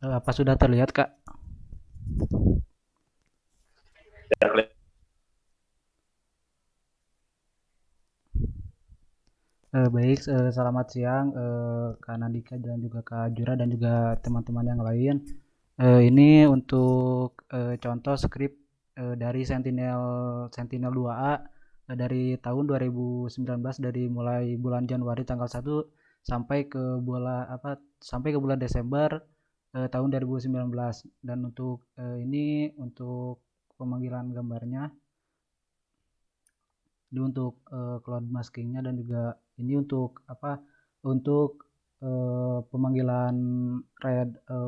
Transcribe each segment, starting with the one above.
Apa sudah terlihat, Kak? Baik, selamat siang, Kak Nandika dan juga Kak Jura dan juga teman-teman yang lain. Ini untuk contoh skrip dari Sentinel Sentinel 2A dari tahun 2019, dari mulai bulan Januari tanggal 1 sampai ke bulan Desember tahun 2019. Dan untuk ini untuk pemanggilan gambarnya, ini untuk cloud maskingnya, dan juga ini untuk untuk pemanggilan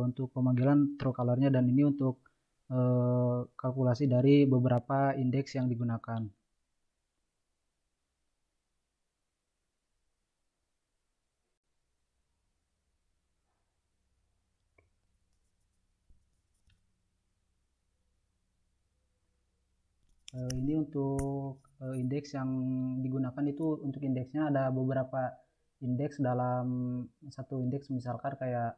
untuk pemanggilan true colornya, dan ini untuk kalkulasi dari beberapa indeks yang digunakan. Ini untuk indeks yang digunakan, itu untuk indeksnya ada beberapa indeks dalam satu indeks. Misalkan kayak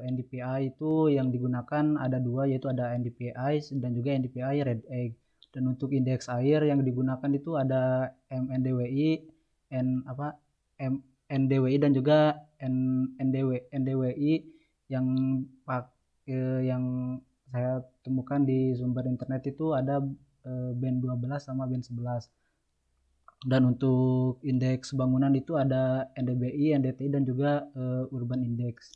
NDPI itu yang digunakan ada dua, yaitu ada NDPI dan juga NDPI Red Egg. Dan untuk indeks air yang digunakan itu ada MNDWI, N apa M, NDWI dan juga NDWI yang yang saya temukan di sumber internet itu ada band 12 sama band 11. Dan untuk indeks bangunan itu ada NDBI, NDTI dan juga Urban Index.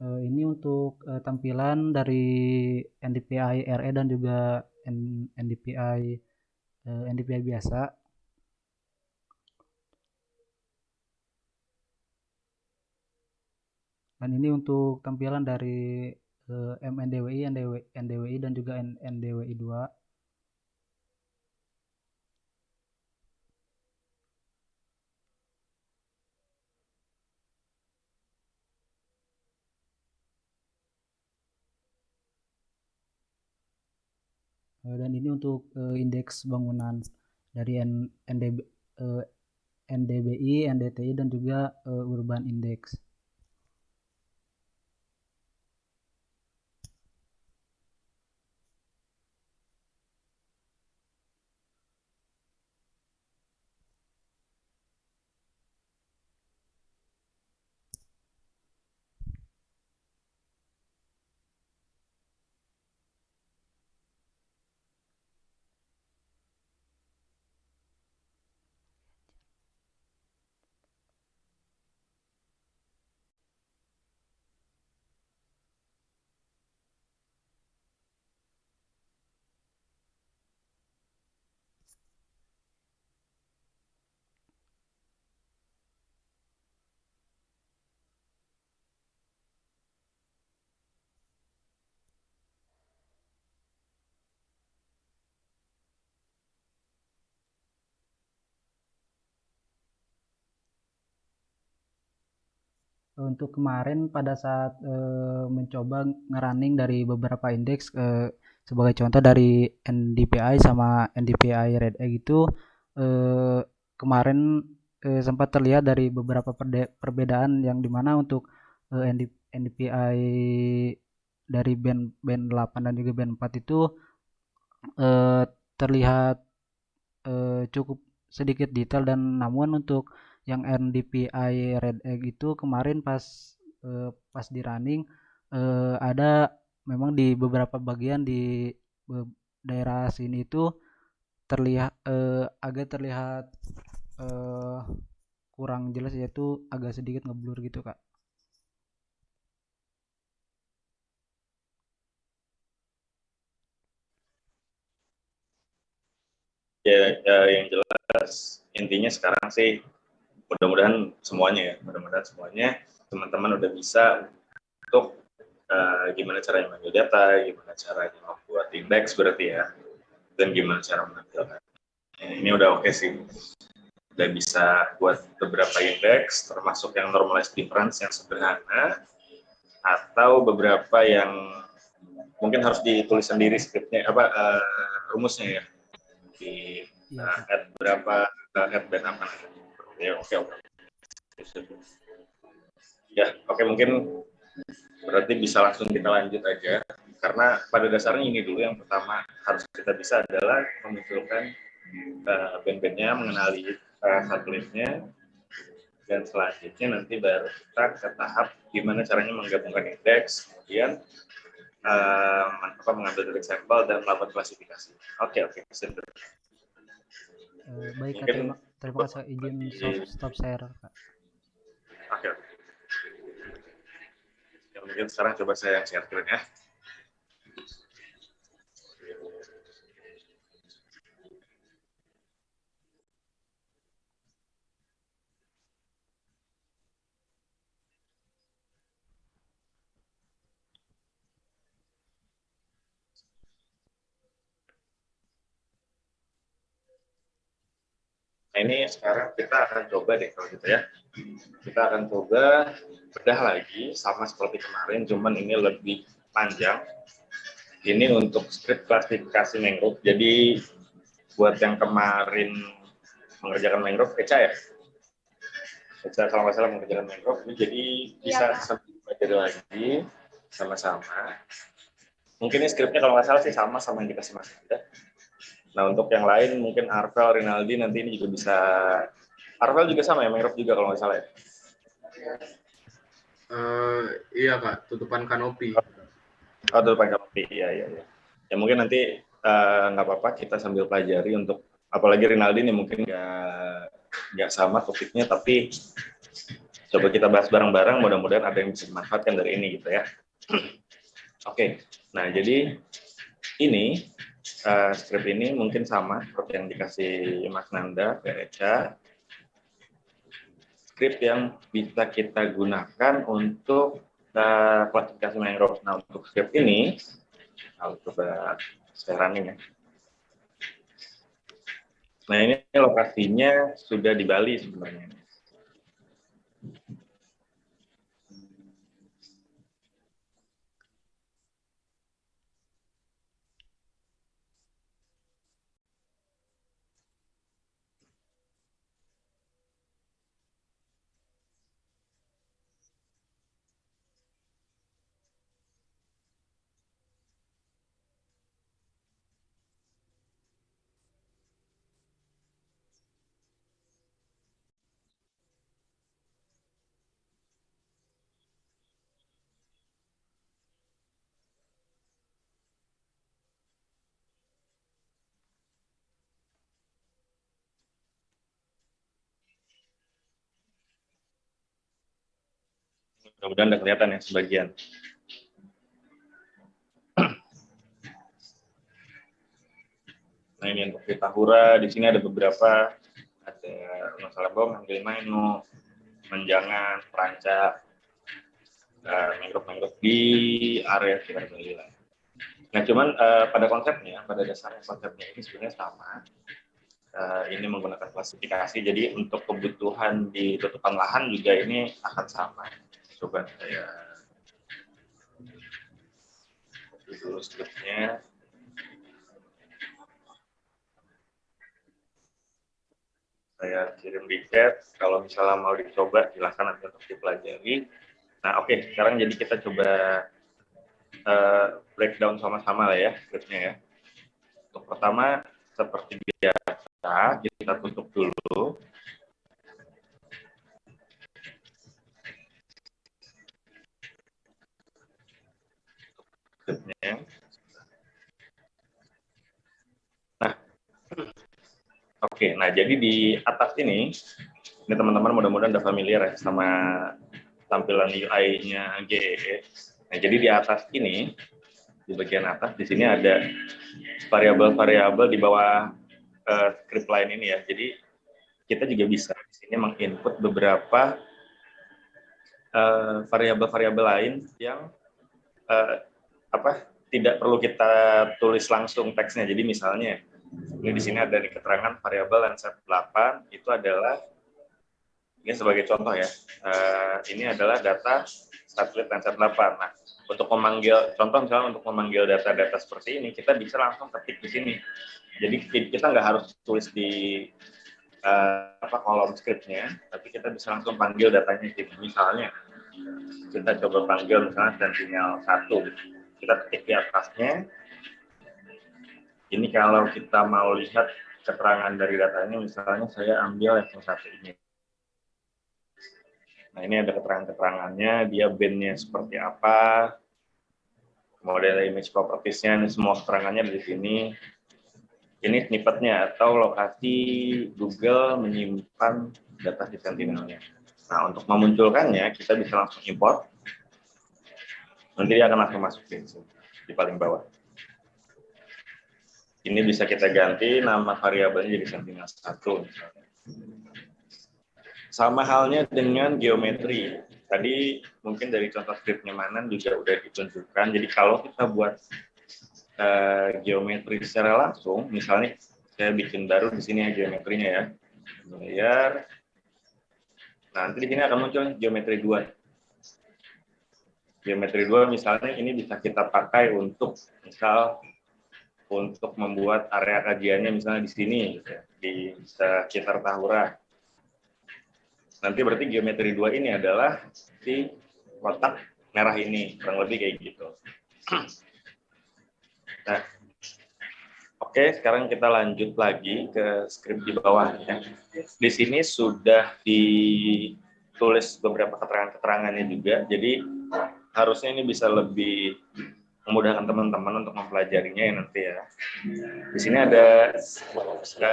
Ini untuk tampilan dari NDPI RE dan juga NDPI biasa. Dan ini untuk tampilan dari MNDWI, NDWI dan juga NDWI 2. Dan ini untuk indeks bangunan dari NDBI, NDTI dan juga Urban Index. Untuk kemarin pada saat mencoba ngerunning dari beberapa indeks, sebagai contoh dari NDPI sama NDPI Red Egg itu, eh, kemarin sempat terlihat dari beberapa perbedaan, yang dimana untuk NDPI dari band band 8 dan juga band 4 itu eh, terlihat cukup sedikit detail. Dan namun untuk yang NDPI Red Egg itu kemarin pas di running, ada memang di beberapa bagian di daerah sini itu agak terlihat eh, kurang jelas, yaitu agak sedikit ngeblur gitu, Kak. Ya, yang jelas intinya sekarang sih mudah-mudahan semuanya teman-teman udah bisa untuk gimana caranya mengambil data, gimana caranya membuat indeks berarti ya, dan gimana cara menampilkan. Ini udah oke sih. Udah bisa buat beberapa indeks, termasuk yang normalized difference yang sederhana, atau beberapa yang mungkin harus ditulis sendiri skripnya, rumusnya ya. Di Iya, Kak. add berapa, add dan apa. Ya, oke. Ya, oke, mungkin berarti bisa langsung kita lanjut aja. Karena pada dasarnya ini dulu yang pertama harus kita bisa adalah memunculkan band-bandnya, mengenali satelitnya, dan selanjutnya nanti baru kita ke tahap gimana caranya menggabungkan indeks, kemudian mengambil dari sampel dan melakukan klasifikasi. Oke, sip. Baik, Kak. Mungkin Terima kasih. Izin stop share, Kak. oke. Ya, mungkin sekarang coba saya yang share screen ya. Nah, ini sekarang kita akan coba deh kalau gitu ya. Kita akan coba bedah lagi sama seperti kemarin, cuman ini lebih panjang. Ini untuk script klasifikasi mangrove. Jadi buat yang kemarin mengerjakan mangrove, Eca ya? Eca kalau nggak salah mengerjakan mangrove, jadi bisa sambil belajar lagi sama-sama. Mungkin ini skripnya kalau nggak salah sih sama yang dikasih Mas Anda. Nah, untuk yang lain mungkin Arvel, Rinaldi nanti ini juga bisa. Arvel juga sama ya, mangrove juga kalau nggak salah ya? Iya Kak, tutupan kanopi. Oh, tutupan kanopi, iya. Ya mungkin nanti nggak apa-apa kita sambil pelajari untuk, apalagi Rinaldi ini mungkin nggak sama topiknya, tapi coba kita bahas bareng-bareng, mudah-mudahan ada yang bisa dimanfaatkan dari ini gitu ya. Oke, nah jadi ini script ini mungkin sama seperti yang dikasih Mas Nanda ke Eca. Script yang bisa kita gunakan untuk klasifikasi mangrove. Nah, untuk script ini, coba saya running ya. Nah, ini lokasinya sudah di Bali sebenarnya. Mudah-mudahan udah kelihatan ya sebagian. Nah, ini untuk Tahura, di sini ada beberapa, ada masalah bom, Angelinaino, Menjangan, Peranca, mangrove di area sekitar Bali lah. Nah, cuman pada dasarnya konsepnya ini sebenarnya sama. Ini menggunakan klasifikasi, jadi untuk kebutuhan di tutupan lahan juga ini akan sama. Coba saya copy dulu scriptnya. Saya kirim di chat, kalau misalnya mau dicoba silahkan nanti untuk dipelajari. Nah, oke, sekarang jadi kita coba breakdown sama-sama lah ya scriptnya ya. Untuk pertama, seperti biasa, kita tutup dulu. Scriptnya. Nah, oke, nah jadi di atas ini teman-teman mudah-mudahan udah familiar ya sama tampilan UI-nya GEE. Nah, jadi di atas ini, di bagian atas, di sini ada variabel-variabel di bawah script line ini ya. Jadi kita juga bisa di sini menginput beberapa variabel-variabel lain yang eh, tidak perlu kita tulis langsung teksnya. Jadi misalnya ini di sini ada di keterangan variabel Landsat 8 itu adalah, ini sebagai contoh ya, ini adalah data satelit Landsat 8. Nah, untuk memanggil, contoh misalnya untuk memanggil data-data seperti ini, kita bisa langsung ketik di sini. Jadi kita nggak harus tulis di kolom scriptnya, tapi kita bisa langsung panggil datanya. Jadi misalnya kita coba panggil misalnya Sentinel 1, kita ketik di atasnya. Ini kalau kita mau lihat keterangan dari datanya, misalnya saya ambil yang satu ini. Nah, ini ada keterangan-keterangannya, dia bandnya seperti apa, model image properties-nya, ini semua keterangannya di sini. Ini snippet-nya atau lokasi Google menyimpan data di Sentinel-nya. Nah, untuk memunculkannya, kita bisa langsung import. Nanti dia akan langsung masuk di paling bawah. Ini bisa kita ganti nama variabelnya jadi Sentinel 1. Sama halnya dengan geometri. Tadi mungkin dari contoh script nyamanan juga udah ditunjukkan. Jadi kalau kita buat geometri secara langsung, misalnya saya bikin baru di sini ya geometrinya ya. Layar. Nanti di sini akan muncul geometri 2. Geometri 2 misalnya ini bisa kita pakai untuk untuk membuat area kajiannya misalnya di sini gitu ya, di sekitar Tahura. Nanti berarti geometri 2 ini adalah si kotak merah ini, kurang lebih kayak gitu. Nah, oke, sekarang kita lanjut lagi ke script di bawahnya. Di sini sudah ditulis beberapa keterangan-keterangannya juga, jadi harusnya ini bisa lebih memudahkan teman-teman untuk mempelajarinya ya nanti ya. Di sini ada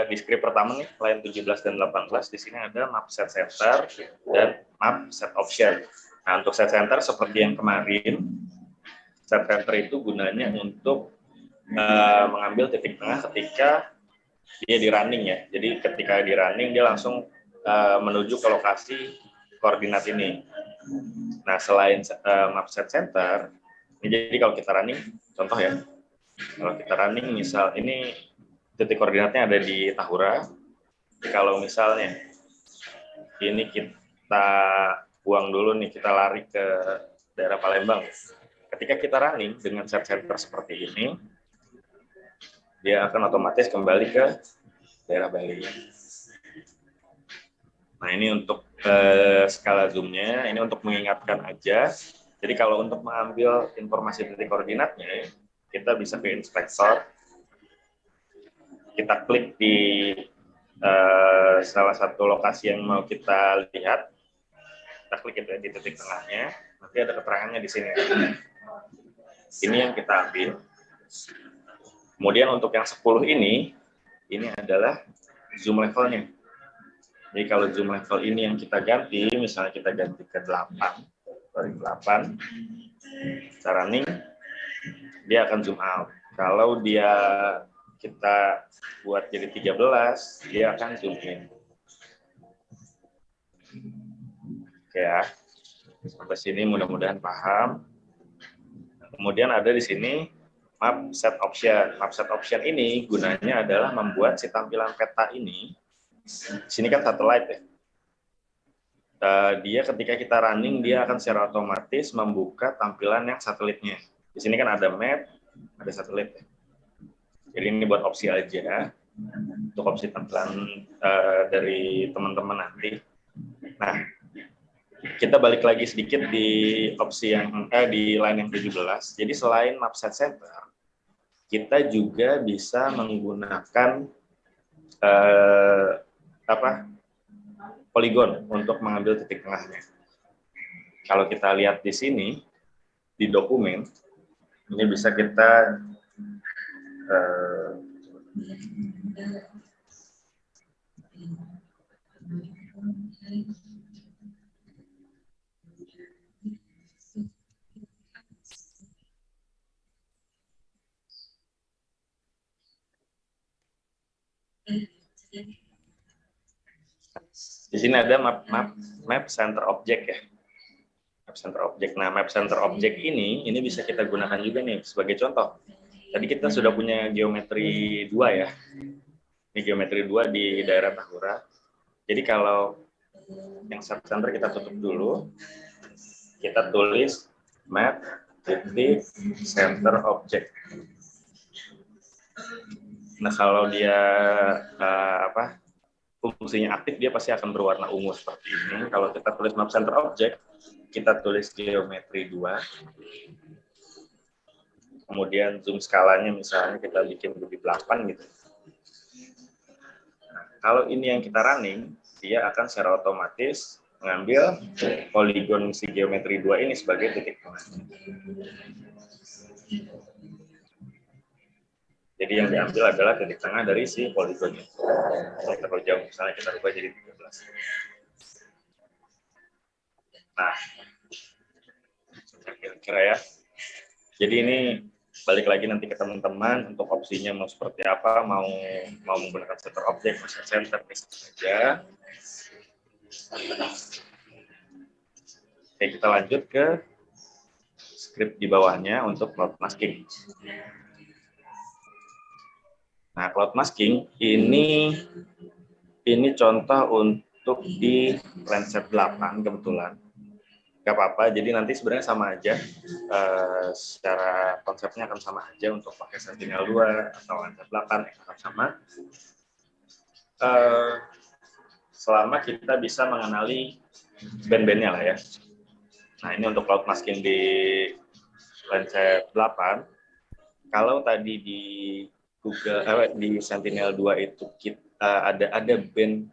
di script pertama nih, line 17 dan 18, di sini ada map set center dan map set option. Nah, untuk set center seperti yang kemarin, set center itu gunanya untuk mengambil titik tengah ketika dia di running ya. Jadi ketika di running dia langsung menuju ke lokasi koordinat ini. Nah, selain map set center, jadi kalau kita running, contoh ya, kalau kita running misal ini titik koordinatnya ada di Tahura. Kalau misalnya ini kita buang dulu nih, kita lari ke daerah Palembang. Ketika kita running dengan set center seperti ini, dia akan otomatis kembali ke daerah Bali. Nah, ini untuk skala zoom-nya, ini untuk mengingatkan aja. Jadi kalau untuk mengambil informasi titik koordinatnya, kita bisa ke inspektor, kita klik di salah satu lokasi yang mau kita lihat, kita klik di titik tengahnya, nanti ada keterangannya di sini. Ini yang kita ambil. Kemudian untuk yang 10 ini adalah zoom levelnya. Jadi kalau zoom level ini yang kita ganti, misalnya kita ganti ke 8, kita running, dia akan zoom out. Kalau dia kita buat jadi 13, dia akan zoom in. Oke ya, sampai sini mudah-mudahan paham. Kemudian ada di sini map set option. Map set option ini gunanya adalah membuat si tampilan peta ini, di sini kan satelit ya. Dia ketika kita running, dia akan secara otomatis membuka tampilan yang satelitnya. Di sini kan ada map, ada satelit. Jadi ini buat opsi aja, untuk opsi tampilan dari teman-teman nanti. Nah, kita balik lagi sedikit di opsi yang di line yang 17. Jadi selain map set center, kita juga bisa menggunakan poligon untuk mengambil titik tengahnya. Kalau kita lihat di sini, di dokumen, ini bisa kita di sini ada map center object ya. Map map center object. Nah, map center object ini bisa kita gunakan juga nih sebagai contoh. Tadi kita sudah punya geometri 2 ya. Ini geometri 2 di daerah Tahura. Jadi kalau yang subcenter kita tutup dulu, kita tulis map titik center object. Nah, kalau dia fungsinya aktif, dia pasti akan berwarna ungu seperti ini. Kalau kita tulis map center object, kita tulis geometri 2. Kemudian zoom skalanya misalnya kita bikin lebih 8 gitu. Nah, kalau ini yang kita running, dia akan secara otomatis mengambil poligon si geometri 2 ini sebagai titik tengah. Jadi yang diambil adalah titik tengah dari si poligon itu. Terlalu jauh, misalnya kita rubah jadi 13. Nah, kira-kira ya. Jadi ini balik lagi nanti ke teman-teman untuk opsinya mau seperti apa, mau menggunakan center object, motion center, saja. Oke, kita lanjut ke script di bawahnya untuk cloud masking. Nah, cloud masking ini contoh untuk di Landsat 8 kebetulan. Gak apa-apa, jadi nanti sebenarnya sama aja. Secara konsepnya akan sama aja untuk pakai Sentinel 2 atau Landsat 8 akan sama. Selama kita bisa mengenali band-bandnya lah ya. Nah, ini untuk cloud masking di Landsat 8. Kalau tadi di Google di Sentinel 2 itu kita ada band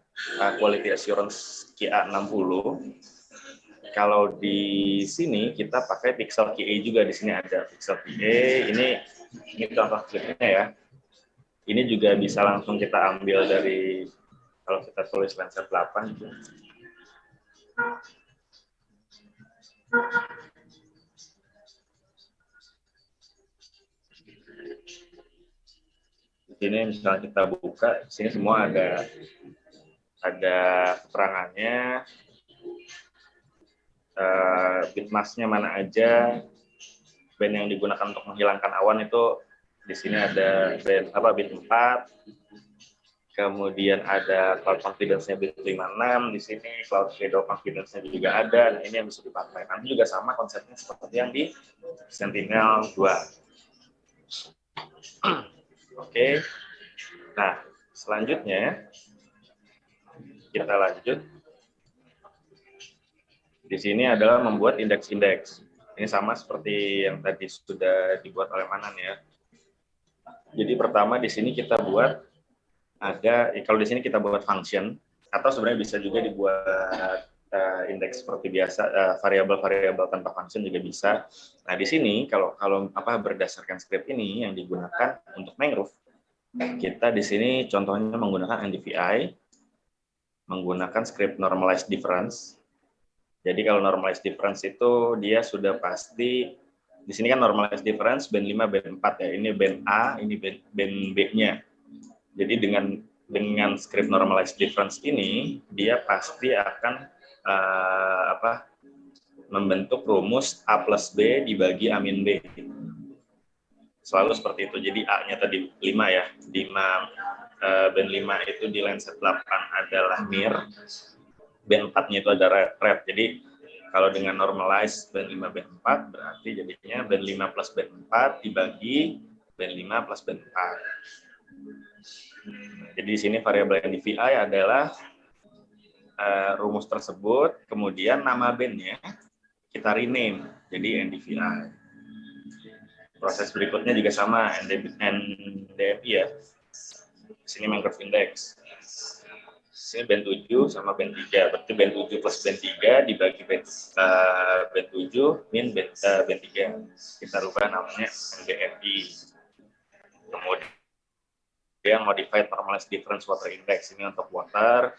quality assurance QA60. Kalau di sini kita pakai Pixel QA juga, di sini ada Pixel QA. Ini contoh scriptnya ya. Ini juga bisa langsung kita ambil dari kalau kita tulis Landsat 8 gitu. Di sini misalnya kita buka, di sini semua ada keterangannya, bitmasknya mana aja, band yang digunakan untuk menghilangkan awan itu di sini ada bit 4, kemudian ada cloud confidence-nya bit 56, di sini cloud shadow confidence-nya juga ada. Nah, ini yang bisa dipakai. Nanti juga sama konsepnya seperti yang di Sentinel 2. Oke. Nah, selanjutnya kita lanjut. Di sini adalah membuat indeks-indeks. Ini sama seperti yang tadi sudah dibuat oleh Manan ya. Jadi pertama di sini kita buat kalau di sini kita buat function, atau sebenarnya bisa juga dibuat indeks seperti biasa, variabel-variabel tanpa function juga bisa. Nah di sini kalau berdasarkan script ini yang digunakan untuk mangrove, kita di sini contohnya menggunakan NDVI, menggunakan script normalized difference. Jadi kalau normalized difference itu dia sudah pasti di sini kan normalized difference band 5 band 4 ya. Ini band A, ini band B-nya. Jadi dengan script normalized difference ini dia pasti akan membentuk rumus A plus B dibagi A min B. Selalu seperti itu. Jadi A-nya tadi 5 ya. 5 band 5 itu di Landsat 8 adalah mir. Band 4-nya itu ada red. Jadi kalau dengan normalize band 5 band 4 berarti jadinya band 5 plus band 4 dibagi band 5 plus band 4. Jadi di sini variabel NDVI adalah rumus tersebut, kemudian nama bandnya kita rename jadi NDVI. Proses berikutnya juga sama, NDFI ya. Di sini mangrove index. Ini band 7 sama band 3, berarti band 7 plus band 3 dibagi band 7 min band 3. Kita rubah namanya NDFI. Kemudian modified normalized difference water index, ini untuk water.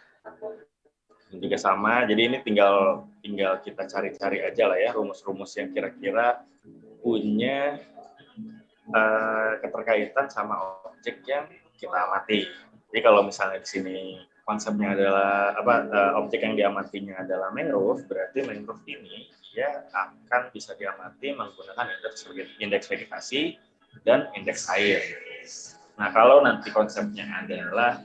Ini juga sama, jadi ini tinggal kita cari-cari aja lah ya rumus-rumus yang kira-kira punya keterkaitan sama objek yang kita amati. Jadi kalau misalnya di sini konsepnya adalah objek yang diamatinya adalah mangrove, berarti mangrove ini dia akan bisa diamati menggunakan indeks vegetasi dan indeks air. Nah, kalau nanti konsepnya adalah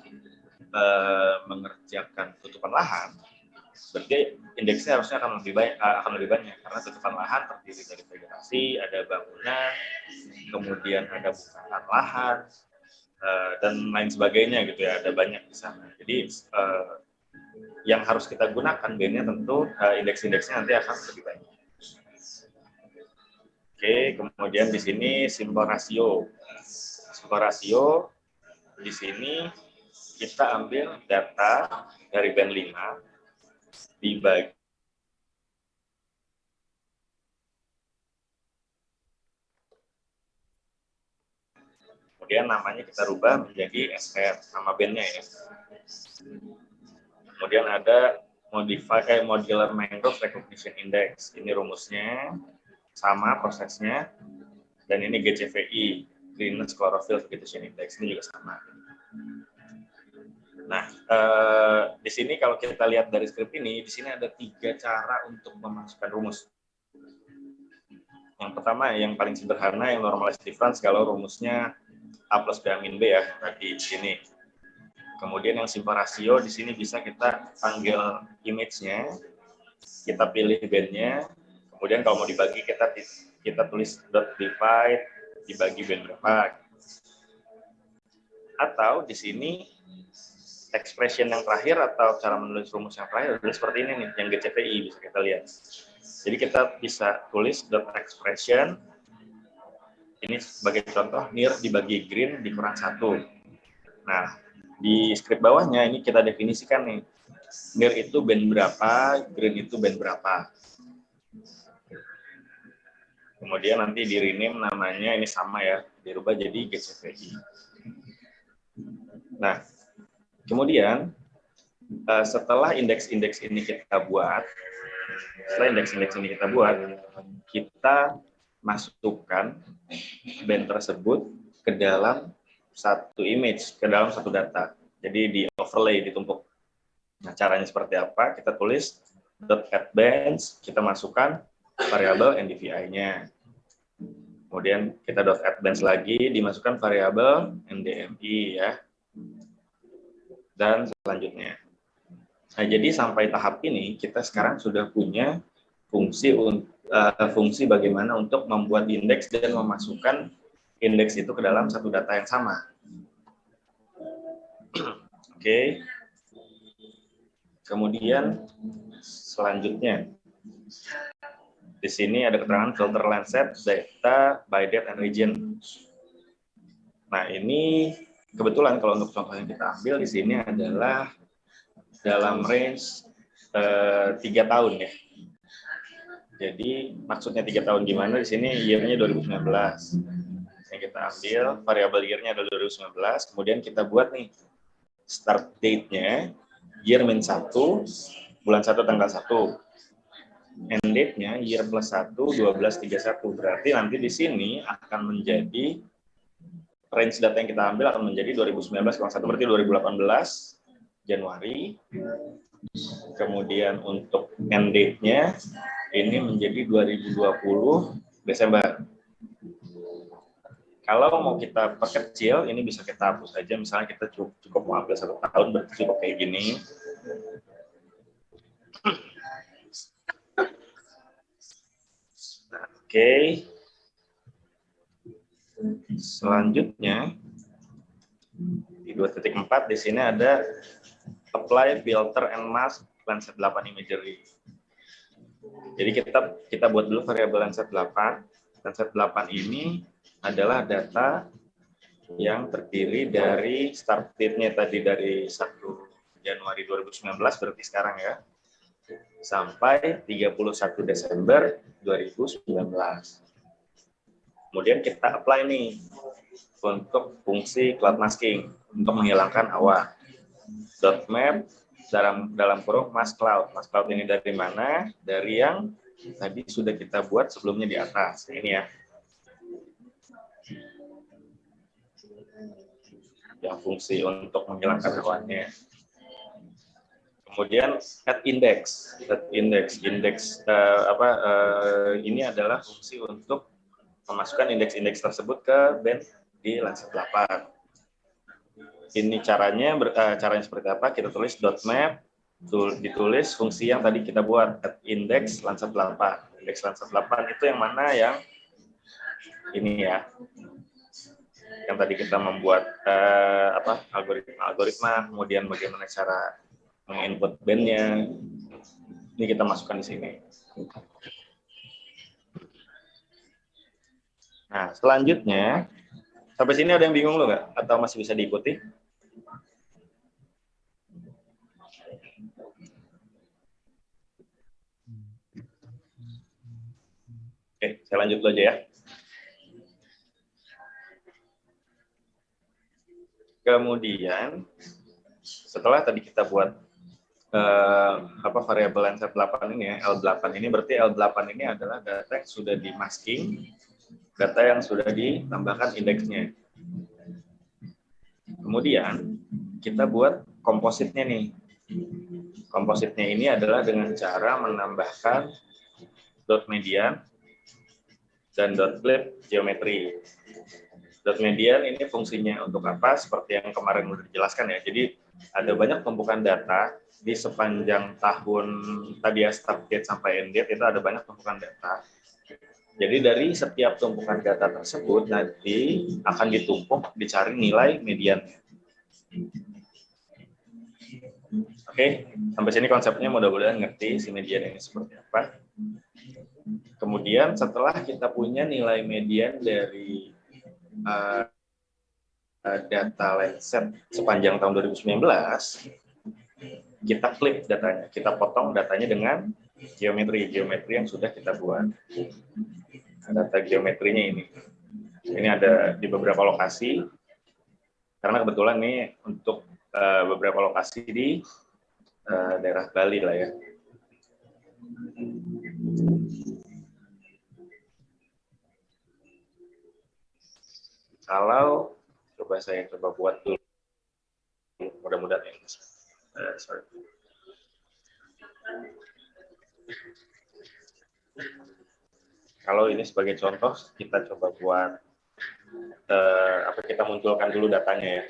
mengerjakan tutupan lahan, berarti indeksnya harusnya akan lebih banyak karena tutupan lahan terdiri dari vegetasi, ada bangunan, kemudian ada bukaan lahan, dan lain sebagainya gitu ya, ada banyak di sana. Jadi yang harus kita gunakan B-nya tentu indeks-indeksnya nanti akan lebih banyak. Oke, kemudian di sini simple ratio. Simple ratio di sini kita ambil data dari band 5 dibagi kemudian namanya kita rubah menjadi SR, nama bandnya ya. Kemudian ada modular mangrove recognition index. Ini rumusnya, sama prosesnya, dan ini GCVI, greenness chlorophyll vegetation index, ini juga sama. Nah, di sini kalau kita lihat dari skrip ini, di sini ada 3 cara untuk memasukkan rumus. Yang pertama, yang paling sederhana, yang normalized difference, kalau rumusnya A plus B amin B ya, tadi di sini. Kemudian yang simple ratio, di sini bisa kita panggil image-nya, kita pilih band-nya, kemudian kalau mau dibagi, kita tulis dot divide, dibagi band berapa. Atau di sini, expression yang terakhir atau cara menulis rumus yang terakhir adalah seperti ini nih, yang GCVI bisa kita lihat. Jadi kita bisa tulis dot expression, ini sebagai contoh near dibagi green dikurang 1. Nah, di script bawahnya ini kita definisikan nih, near itu band berapa, green itu band berapa. Kemudian nanti di rename namanya ini sama ya, dirubah jadi GCVI. Nah, kemudian setelah indeks-indeks ini kita buat, kita masukkan band tersebut ke dalam satu image, ke dalam satu data. Jadi di overlay, ditumpuk. Nah, caranya seperti apa? Kita tulis .add bands, kita masukkan variabel NDVI-nya. Kemudian kita .add bands lagi, dimasukkan variabel NDMI ya. Dan selanjutnya. Nah, jadi sampai tahap ini kita sekarang sudah punya fungsi bagaimana untuk membuat indeks dan memasukkan indeks itu ke dalam satu data yang sama. Oke. Kemudian selanjutnya di sini ada keterangan filter Landsat data by date and region. Nah, ini kebetulan kalau untuk contoh yang kita ambil di sini adalah dalam range 3 tahun ya. Jadi maksudnya 3 tahun gimana? Di sini year-nya 2019. Yang kita ambil variabel year-nya adalah 2019. Kemudian kita buat nih start date-nya year -1, bulan 1 tanggal 1. End date-nya year +1, 12/31. Berarti nanti di sini akan menjadi range data yang kita ambil akan menjadi 2019/1, berarti 2018 Januari. Kemudian untuk end date-nya ini menjadi 2020 Desember. Kalau mau kita perkecil, ini bisa kita hapus aja. Misalnya kita cukup mau ambil 1 tahun, berarti cukup kayak gini. Oke. Selanjutnya, di 2.4 di sini ada apply filter and mask Landsat 8 imagery. Jadi kita buat dulu variabel Landsat 8. Landsat 8 ini adalah data yang terdiri dari start date-nya tadi dari 1 Januari 2019 berarti sekarang ya, sampai 31 Desember 2019. Kemudian kita apply nih untuk fungsi cloud masking untuk menghilangkan awan. .map dalam kurung mask cloud. Mask cloud ini dari mana? Dari yang tadi sudah kita buat sebelumnya di atas. Ini ya. Yang fungsi untuk menghilangkan awannya. Kemudian add index, ini adalah fungsi untuk memasukkan indeks-indeks tersebut ke band di Lancet 8. Ini caranya seperti apa? Kita tulis .map, ditulis fungsi yang tadi kita buat, add index Lancet 8. Indeks Lancet 8 itu yang mana? Yang ini ya. Yang tadi kita membuat algoritma, kemudian bagaimana cara menginput bandnya. Ini kita masukkan di sini. Nah, selanjutnya, sampai sini ada yang bingung lo nggak? Atau masih bisa diikuti? Oke, saya lanjut dulu aja ya. Kemudian, setelah tadi kita buat variabel Lancet 8 ini ya, L8 ini berarti L8 ini adalah data yang sudah di masking, data yang sudah ditambahkan indeksnya. Kemudian kita buat kompositnya nih. Kompositnya ini adalah dengan cara menambahkan dot median dan dot clip geometri. Dot median ini fungsinya untuk apa? Seperti yang kemarin sudah dijelaskan ya. Jadi ada banyak tumpukan data di sepanjang tahun tadi ya, start date sampai end date itu ada banyak tumpukan data. Jadi dari setiap tumpukan data tersebut nanti akan ditumpuk dicari nilai mediannya. Oke, sampai sini konsepnya mudah-mudahan ngerti si median ini seperti apa. Kemudian setelah kita punya nilai median dari data Lancet sepanjang tahun 2019, kita flip datanya, kita potong datanya dengan geometri yang sudah kita buat. Data geometrinya ini ada di beberapa lokasi, karena kebetulan ini untuk beberapa lokasi di daerah Bali lah ya. Kalau saya coba buat dulu, mudah-mudahan ini. Sorry. Kalau ini sebagai contoh, kita coba buat kita munculkan dulu datanya ya.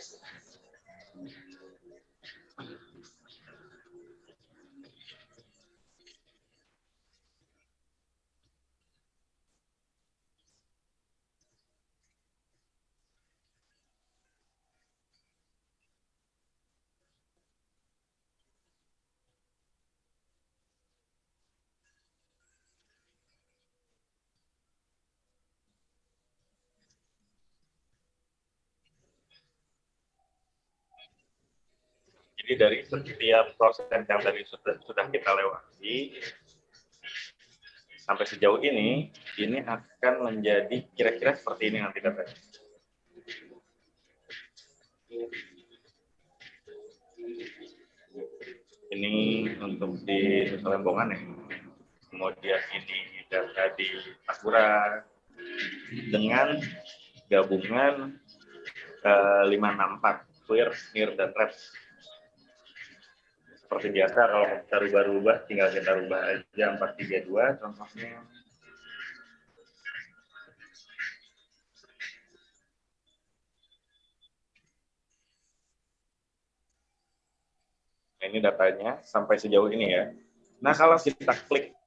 Jadi dari setiap proses yang tadi sudah kita lewati sampai sejauh ini akan menjadi kira-kira seperti ini nanti datanya. Ini untuk di Nusa Lembongan ya. Kemudian ini data di Pasura dengan gabungan 564 clear, near, dan red. Seperti biasa kalau kita rubah-rubah tinggal kita rubah aja 432 contohnya. Nah, ini datanya sampai sejauh ini ya. Nah, kalau kita klik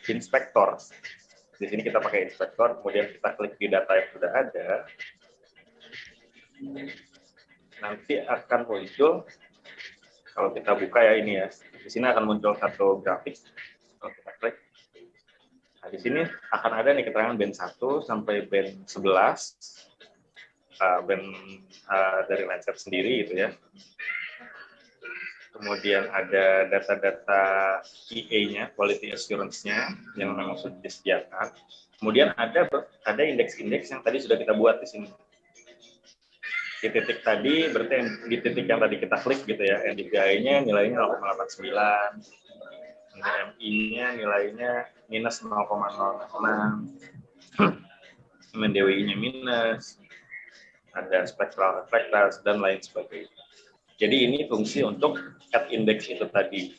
inspektor, di sini kita pakai inspektor, kemudian kita klik di data yang sudah ada, nanti akan muncul, kalau kita buka ya ini ya, di sini akan muncul satu grafik. Kalau kita klik, nah di sini akan ada nih keterangan band 1 sampai band 11, band dari Lancet sendiri gitu ya. Kemudian ada data-data QA-nya, quality assurance-nya yang memang sudah disediakan. Kemudian ada indeks-indeks yang tadi sudah kita buat di sini. Di titik tadi, berarti di titik yang tadi kita klik gitu ya, NDVI-nya nilainya 0,89, MI-nya nilainya minus 0,06, MNDWI-nya minus, ada spectral reflectors, dan lain sebagainya. Jadi ini fungsi untuk add index itu tadi.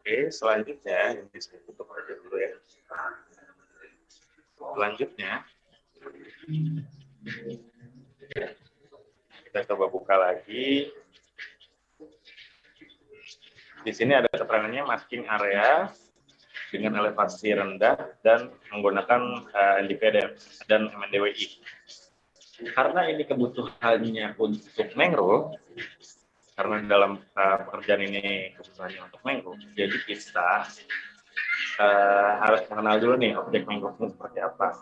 Oke, selanjutnya ini saya tutup aja dulu ya. Selanjutnya kita coba buka lagi. Di sini ada keterangannya masking area dengan elevasi rendah dan menggunakan NDP dan MNDWI. Karena ini kebutuhannya untuk mangrove, karena dalam pekerjaan ini kebutuhannya untuk mangrove, jadi kita harus mengenal dulu nih objek mangrove itu seperti apa.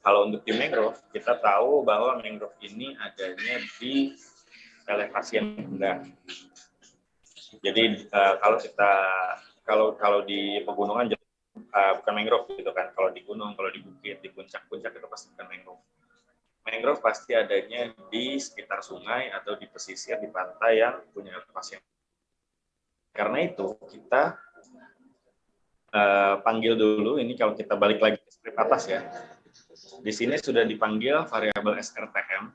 Kalau untuk di mangrove, kita tahu bahwa mangrove ini adanya di elevasi yang rendah. Jadi kalau di pegunungan bukan mangrove gitu kan. Kalau di gunung, kalau di bukit, di puncak-puncak itu pasti bukan mangrove. Mangrove pasti adanya di sekitar sungai atau di pesisir, di pantai yang punya elevasi. Karena itu kita panggil dulu ini, kalau kita balik lagi ke strip atas ya. Di sini sudah dipanggil variabel SRTM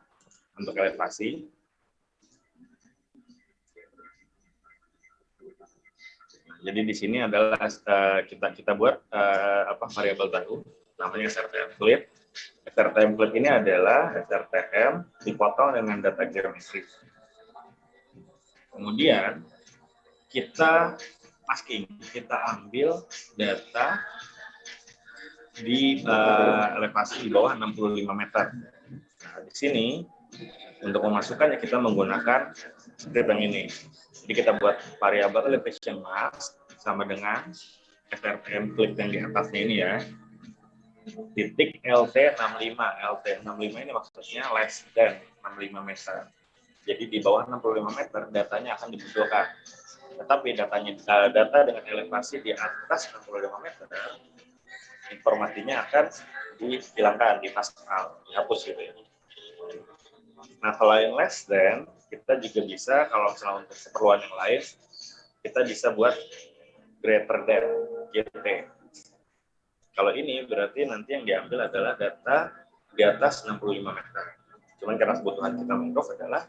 untuk elevasi. Jadi di sini adalah kita buat variabel baru namanya SRTM fluid. SRTM fluid ini adalah SRTM dipotong dengan data geometri. Kemudian kita masking, kita ambil data di elevasi di bawah 65 meter. Nah, di sini untuk memasukkannya kita menggunakan script yang ini. Jadi kita buat variabel elevation mask sama dengan SRTM fluid yang di atasnya ini ya. Titik LT65. LT65 ini maksudnya less than 65 meter. Jadi di bawah 65 meter datanya akan dibutuhkan. Tetapi data dengan elevasi di atas 65 meter, informasinya akan dihilangkan, di Pascal, dihapus gitu ya. Nah, selain less than, kita juga bisa, kalau misalnya untuk keperluan yang lain, kita bisa buat greater than, GT. Kalau ini berarti nanti yang diambil adalah data di atas 65 meter. Cuman karena kebutuhan kita mangrove adalah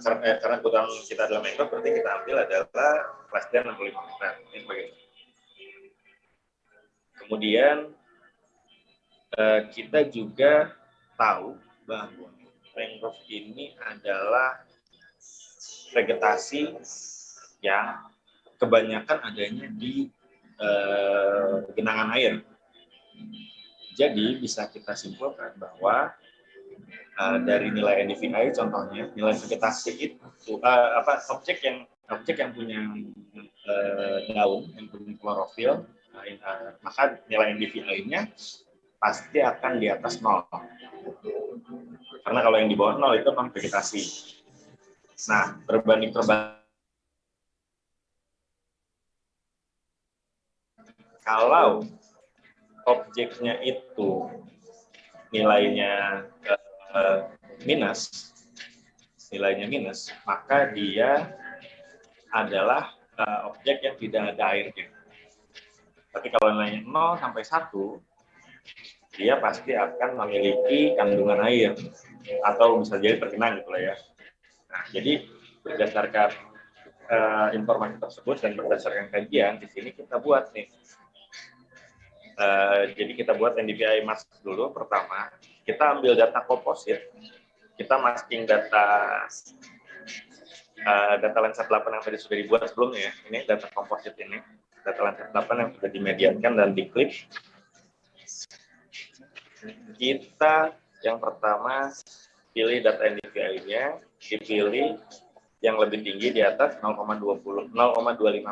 karena kebutuhan kita adalah mangrove, berarti kita ambil adalah less than 65 meter. Ini sebagainya. Kemudian kita juga tahu bahwa mangrove ini adalah vegetasi yang kebanyakan adanya di genangan air. Jadi bisa kita simpulkan bahwa dari nilai NDVI contohnya, nilai vegetasi itu objek yang punya daun, yang punya klorofil, maka nilai NDVI-nya pasti akan di atas 0. Karena kalau yang di bawah 0 itu non vegetasi. Nah, berbanding kalau objeknya itu nilainya minus, maka dia adalah objek yang tidak ada airnya. Tapi kalau nilainya 0 sampai 1, dia pasti akan memiliki kandungan air atau bisa jadi tergenang gitu lah ya. Nah, jadi berdasarkan informasi tersebut dan berdasarkan kajian di sini kita buat nih. Jadi kita buat NDVI mask dulu. Pertama, kita ambil data komposit, kita masking data lensa 8 yang tadi sudah dibuat sebelumnya ya. Ini data komposit ini, data lensa 8 yang sudah dimediankan dan diklip. Kita yang pertama pilih data NDVI-nya, dipilih yang lebih tinggi di atas 0,25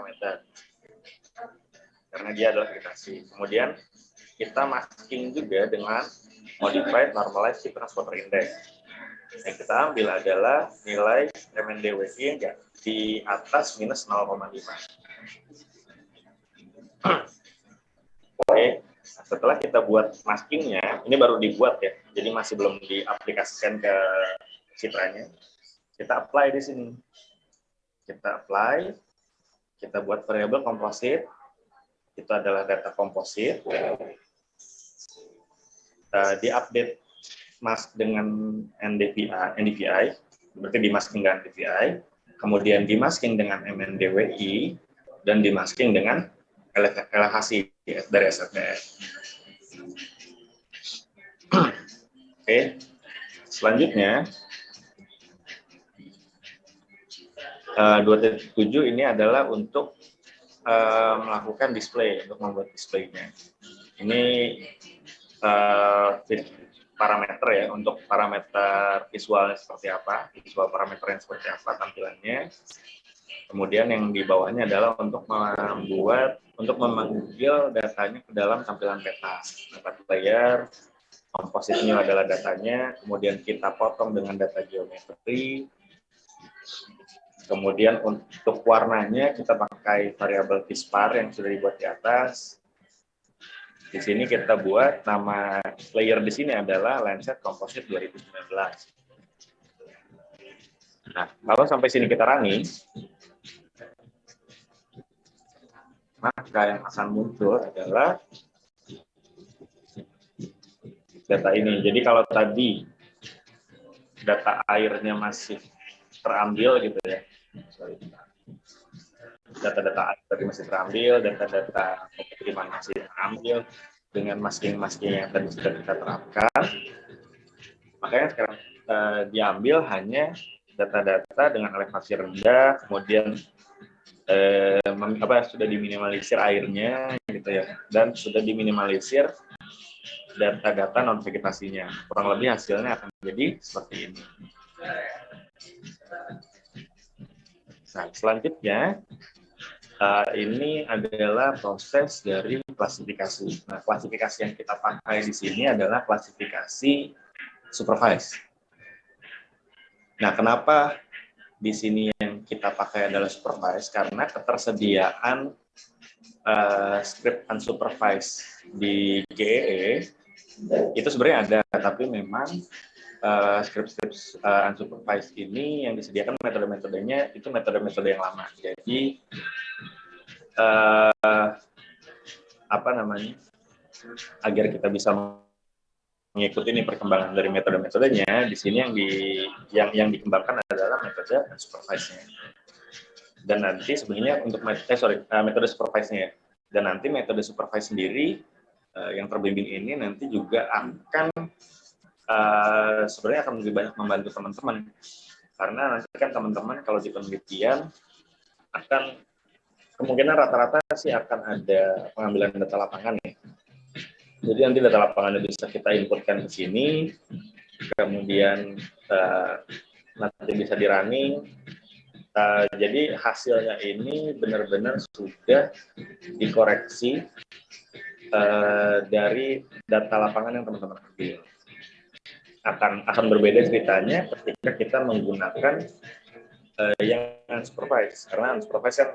meter. Karena dia adalah vegetasi. Kemudian kita masking juga dengan modified normalized sea transporter index. Yang kita ambil adalah nilai MNDWI yang di atas minus 0,5. Oke. Setelah kita buat maskingnya, ini baru dibuat ya, jadi masih belum diaplikasikan ke citranya. Kita apply di sini. Kita apply, kita buat variabel komposit. Itu adalah data komposit. diupdate mask dengan NDVI, berarti dimasking dengan NDVI, kemudian dimasking dengan MNDWI, dan dimasking dengan elevasi dari SFTR. Oke, selanjutnya 2.7 ini adalah untuk melakukan display, untuk membuat displaynya. Ini parameter ya, untuk parameter visualnya seperti apa, visual parameternya seperti apa tampilannya. Kemudian yang di bawahnya adalah untuk memanggil datanya ke dalam tampilan peta. Data player, kompositnya adalah datanya, kemudian kita potong dengan data geometri. Kemudian untuk warnanya kita pakai variabel vispar yang sudah dibuat di atas. Di sini kita buat nama layer di sini adalah Landsat Composite 2019. Nah, kalau sampai sini kita running, maka yang akan muncul adalah data ini. Jadi kalau tadi data airnya masih terambil gitu ya, data-data air tadi masih terambil, data-data pengiriman masih terambil dengan masking-masking yang tadi sudah kita terapkan. Makanya sekarang diambil hanya data-data dengan elevasi rendah, kemudian sudah diminimalisir airnya gitu ya, dan sudah diminimalisir data-data non vegetasinya. Kurang lebih hasilnya akan menjadi seperti ini. Nah, selanjutnya ini adalah proses dari klasifikasi. Nah, klasifikasi yang kita pakai di sini adalah klasifikasi supervise. Nah, kenapa di sini yang kita pakai adalah supervise? Karena ketersediaan script unsupervised di GEE itu sebenarnya ada, tapi memang script unsupervised ini yang disediakan metode-metodenya itu metode-metode yang lama. Jadi agar kita bisa mengikuti ini perkembangan dari metode-metodenya, di sini yang dikembangkan adalah metode unsupervised-nya. Dan nanti sebenarnya untuk metode supervise-nya ya. Dan nanti metode supervise sendiri yang terbimbing ini nanti juga akan sebenarnya akan lebih banyak membantu teman-teman, karena nanti kan teman-teman kalau di penelitian akan kemungkinan rata-rata sih akan ada pengambilan data lapangan ya. Jadi nanti data lapangannya bisa kita inputkan ke sini, kemudian nanti bisa di running. Jadi hasilnya ini benar-benar sudah dikoreksi dari data lapangan yang teman-teman ambil. Akan berbeda ceritanya ketika kita menggunakan yang unsupervised, karena unsupervised kan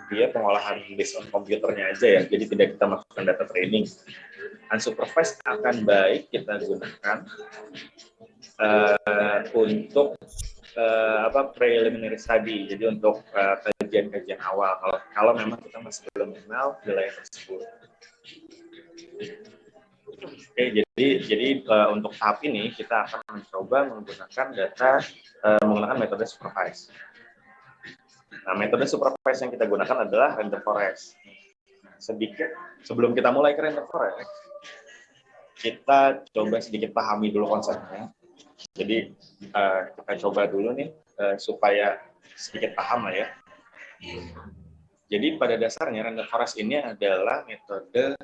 dia pengolahan based on komputernya aja ya, jadi tidak kita masukkan data training. Unsupervised akan baik kita gunakan untuk preliminary study, jadi untuk kajian-kajian awal kalau memang kita masih belum mengenal wilayah tersebut. Oke, jadi untuk tahap ini kita akan mencoba menggunakan menggunakan metode supervise. Nah, metode supervise yang kita gunakan adalah random forest. Sedikit sebelum kita mulai ke random forest, kita coba sedikit pahami dulu konsepnya. Jadi kita coba dulu nih supaya sedikit paham lah ya. Jadi pada dasarnya random forest ini adalah metode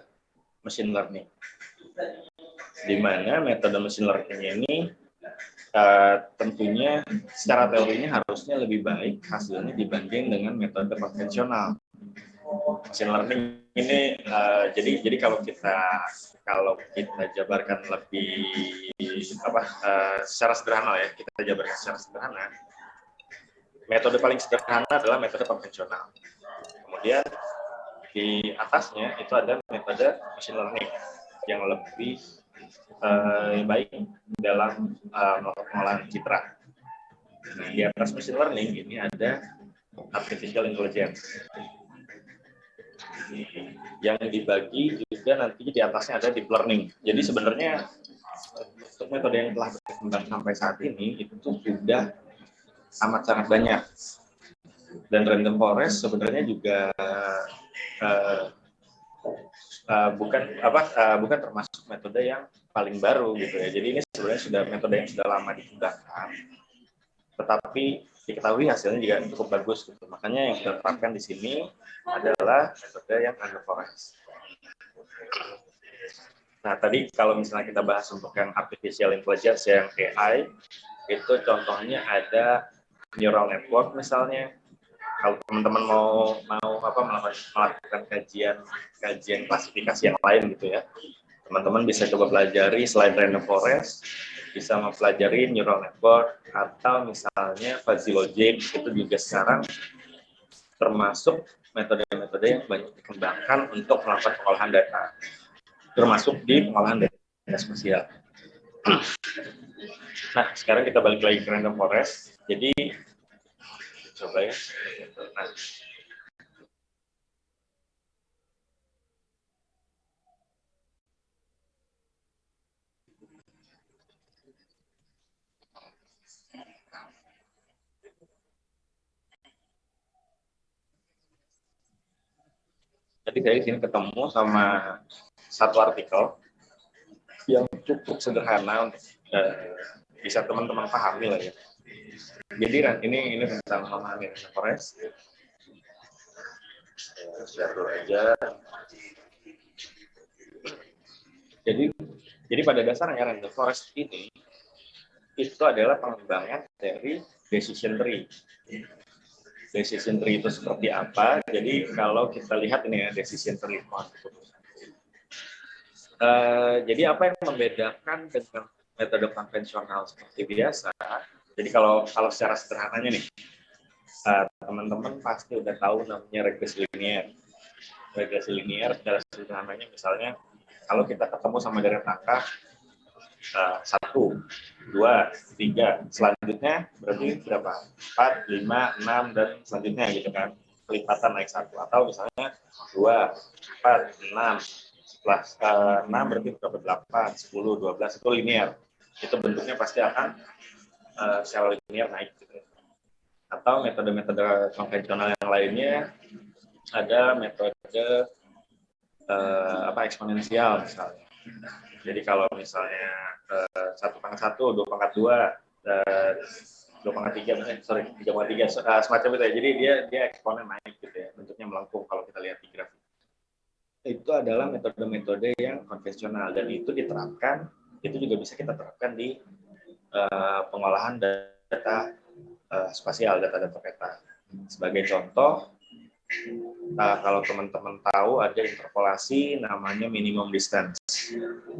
machine learning, di mana metode machine learning ini tentunya secara teorinya harusnya lebih baik hasilnya dibanding dengan metode konvensional. Machine learning ini jadi kalau kita jabarkan lebih secara sederhana ya, kita jabarkan secara sederhana. Metode paling sederhana adalah metode konvensional. Kemudian di atasnya itu ada metode machine learning yang lebih baik dalam melakukan pengolahan citra. Nah, di atas machine learning ini ada artificial intelligence yang dibagi juga nanti di atasnya ada deep learning. Jadi sebenarnya untuk metode yang telah berkembang sampai saat ini itu tuh sudah amat sangat banyak. Dan random forest sebenarnya juga bukan termasuk metode yang paling baru gitu ya. Jadi ini sebenarnya sudah metode yang sudah lama dikembangkan, tetapi diketahui hasilnya juga cukup bagus gitu. Makanya yang kita terapkan di sini adalah metode yang random forest. Nah, tadi kalau misalnya kita bahas untuk yang artificial intelligence, yang AI, itu contohnya ada neural network misalnya. Kalau teman-teman mau melakukan kajian klasifikasi yang lain gitu ya, teman-teman bisa coba pelajari selain random forest, bisa mempelajari neural network atau misalnya fuzzy logic. Itu juga sekarang termasuk metode-metode yang banyak dikembangkan untuk melakukan pengolahan data, termasuk di pengolahan data spasial. Nah, sekarang kita balik lagi ke random forest. Jadi coba ya. Nah, jadi saya di sini ketemu sama satu artikel yang cukup sederhana untuk bisa teman-teman pahami lah ya. Jadi ini tentang memahami random forest. Share dulu aja. Jadi pada dasarnya random forest ini itu adalah pengembangan dari decision tree. Decision tree itu seperti apa? Jadi kalau kita lihat ini ya, decision tree. Jadi apa yang membedakan dengan metode konvensional seperti biasa? Jadi kalau secara sederhananya nih, teman-teman pasti udah tahu namanya regresi linear. Regresi linear secara sederhananya misalnya kalau kita ketemu sama deret angka 1, 2, 3, selanjutnya berarti berapa? 4, 5, 6 dan selanjutnya gitu kan. Kelipatan naik 1 atau misalnya 2, 4, 6 setelah 6 berarti berapa? 8, 10, 12 itu linear. Itu bentuknya pasti akan secara linear naik gitu. Atau metode-metode konvensional yang lainnya ada metode eksponensial misalnya. Jadi kalau misalnya 1/1, 2/2, 3/3, semacam itu ya. Jadi dia eksponen naik gitu ya, bentuknya melengkung kalau kita lihat di grafik. Itu adalah metode-metode yang konvensional dan itu diterapkan, itu juga bisa kita terapkan di pengolahan data spasial, data-data peta. Sebagai contoh, kalau teman-teman tahu ada interpolasi namanya minimum distance.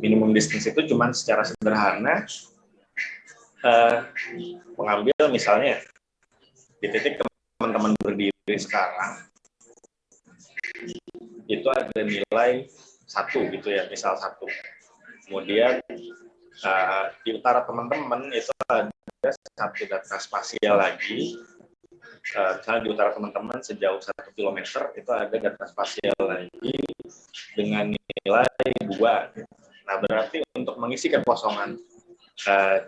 Minimum distance itu cuma secara sederhana mengambil misalnya di titik teman-teman berdiri sekarang itu ada nilai 1 gitu ya, misal 1. Kemudian di utara teman-teman itu ada satu data spasial lagi. Misalnya di utara teman-teman sejauh 1 kilometer itu ada data spasial lagi dengan nilai 2. Nah, berarti untuk mengisi kekosongan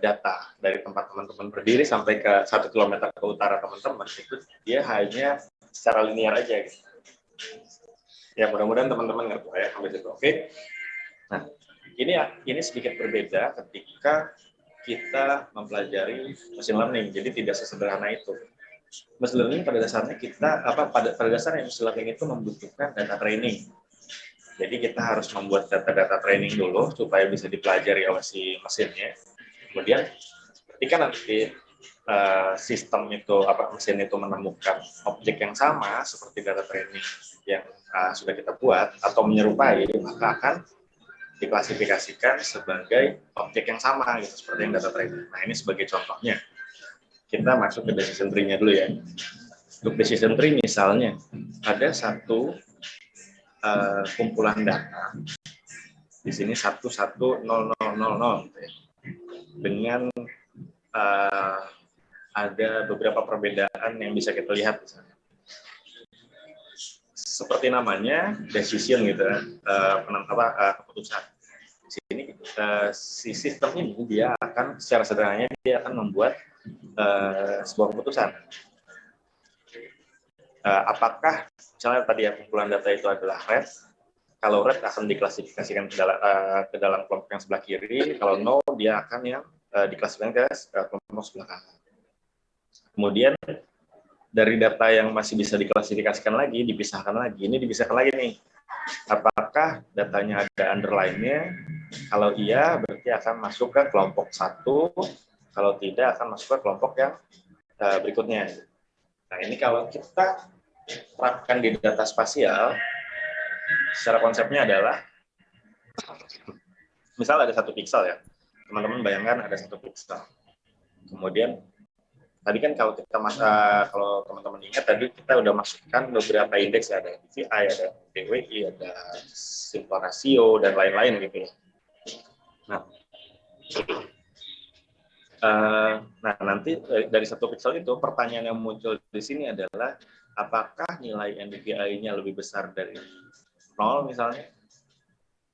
data dari tempat teman-teman berdiri sampai ke 1 kilometer ke utara teman-teman itu dia hanya secara linear aja gitu. Ya, mudah-mudahan teman-teman ngerti ya sampai situ. Oke. Nah, ini sedikit berbeda ketika kita mempelajari machine learning. Jadi tidak sesederhana itu. Machine learning pada dasarnya pada dasarnya machine learning itu membutuhkan data training. Jadi kita harus membuat data-data training dulu supaya bisa dipelajari oleh si mesinnya. Kemudian ketika nanti sistem itu mesin itu menemukan objek yang sama seperti data training yang sudah kita buat atau menyerupai, maka akan diklasifikasikan sebagai objek yang sama gitu seperti yang data training. Nah, ini sebagai contohnya. Kita masuk ke decision tree-nya dulu ya. Untuk decision tree misalnya ada satu kumpulan data di sini 11000 gitu ya. Dengan ada beberapa perbedaan yang bisa kita lihat misalnya. seperti namanya decision gitu, keputusan. Di sini si sistem ini dia akan secara sederhananya dia akan membuat sebuah keputusan. Apakah misalnya tadi ya kumpulan data itu adalah red, kalau red akan diklasifikasikan ke dalam kelompok yang sebelah kiri, kalau no dia akan yang diklasifikasikan ke kelompok sebelah kanan. Kemudian dari data yang masih bisa diklasifikasikan lagi, dipisahkan lagi, ini dipisahkan lagi nih. Apakah datanya ada underline-nya? Kalau iya, berarti akan masuk ke kelompok 1. Kalau tidak, akan masuk ke kelompok yang berikutnya. Nah, ini kalau kita terapkan di data spasial, secara konsepnya adalah, misal ada 1 pixel ya, teman-teman bayangkan ada 1 pixel. Kemudian tadi kan kalau teman-teman ingat tadi kita udah masukkan beberapa indeks, ada DVI, ada DWI, ada simple ratio dan lain-lain gitu ya. Nah, nanti dari 1 pixel itu pertanyaan yang muncul di sini adalah apakah nilai NDVI-nya lebih besar dari 0 misalnya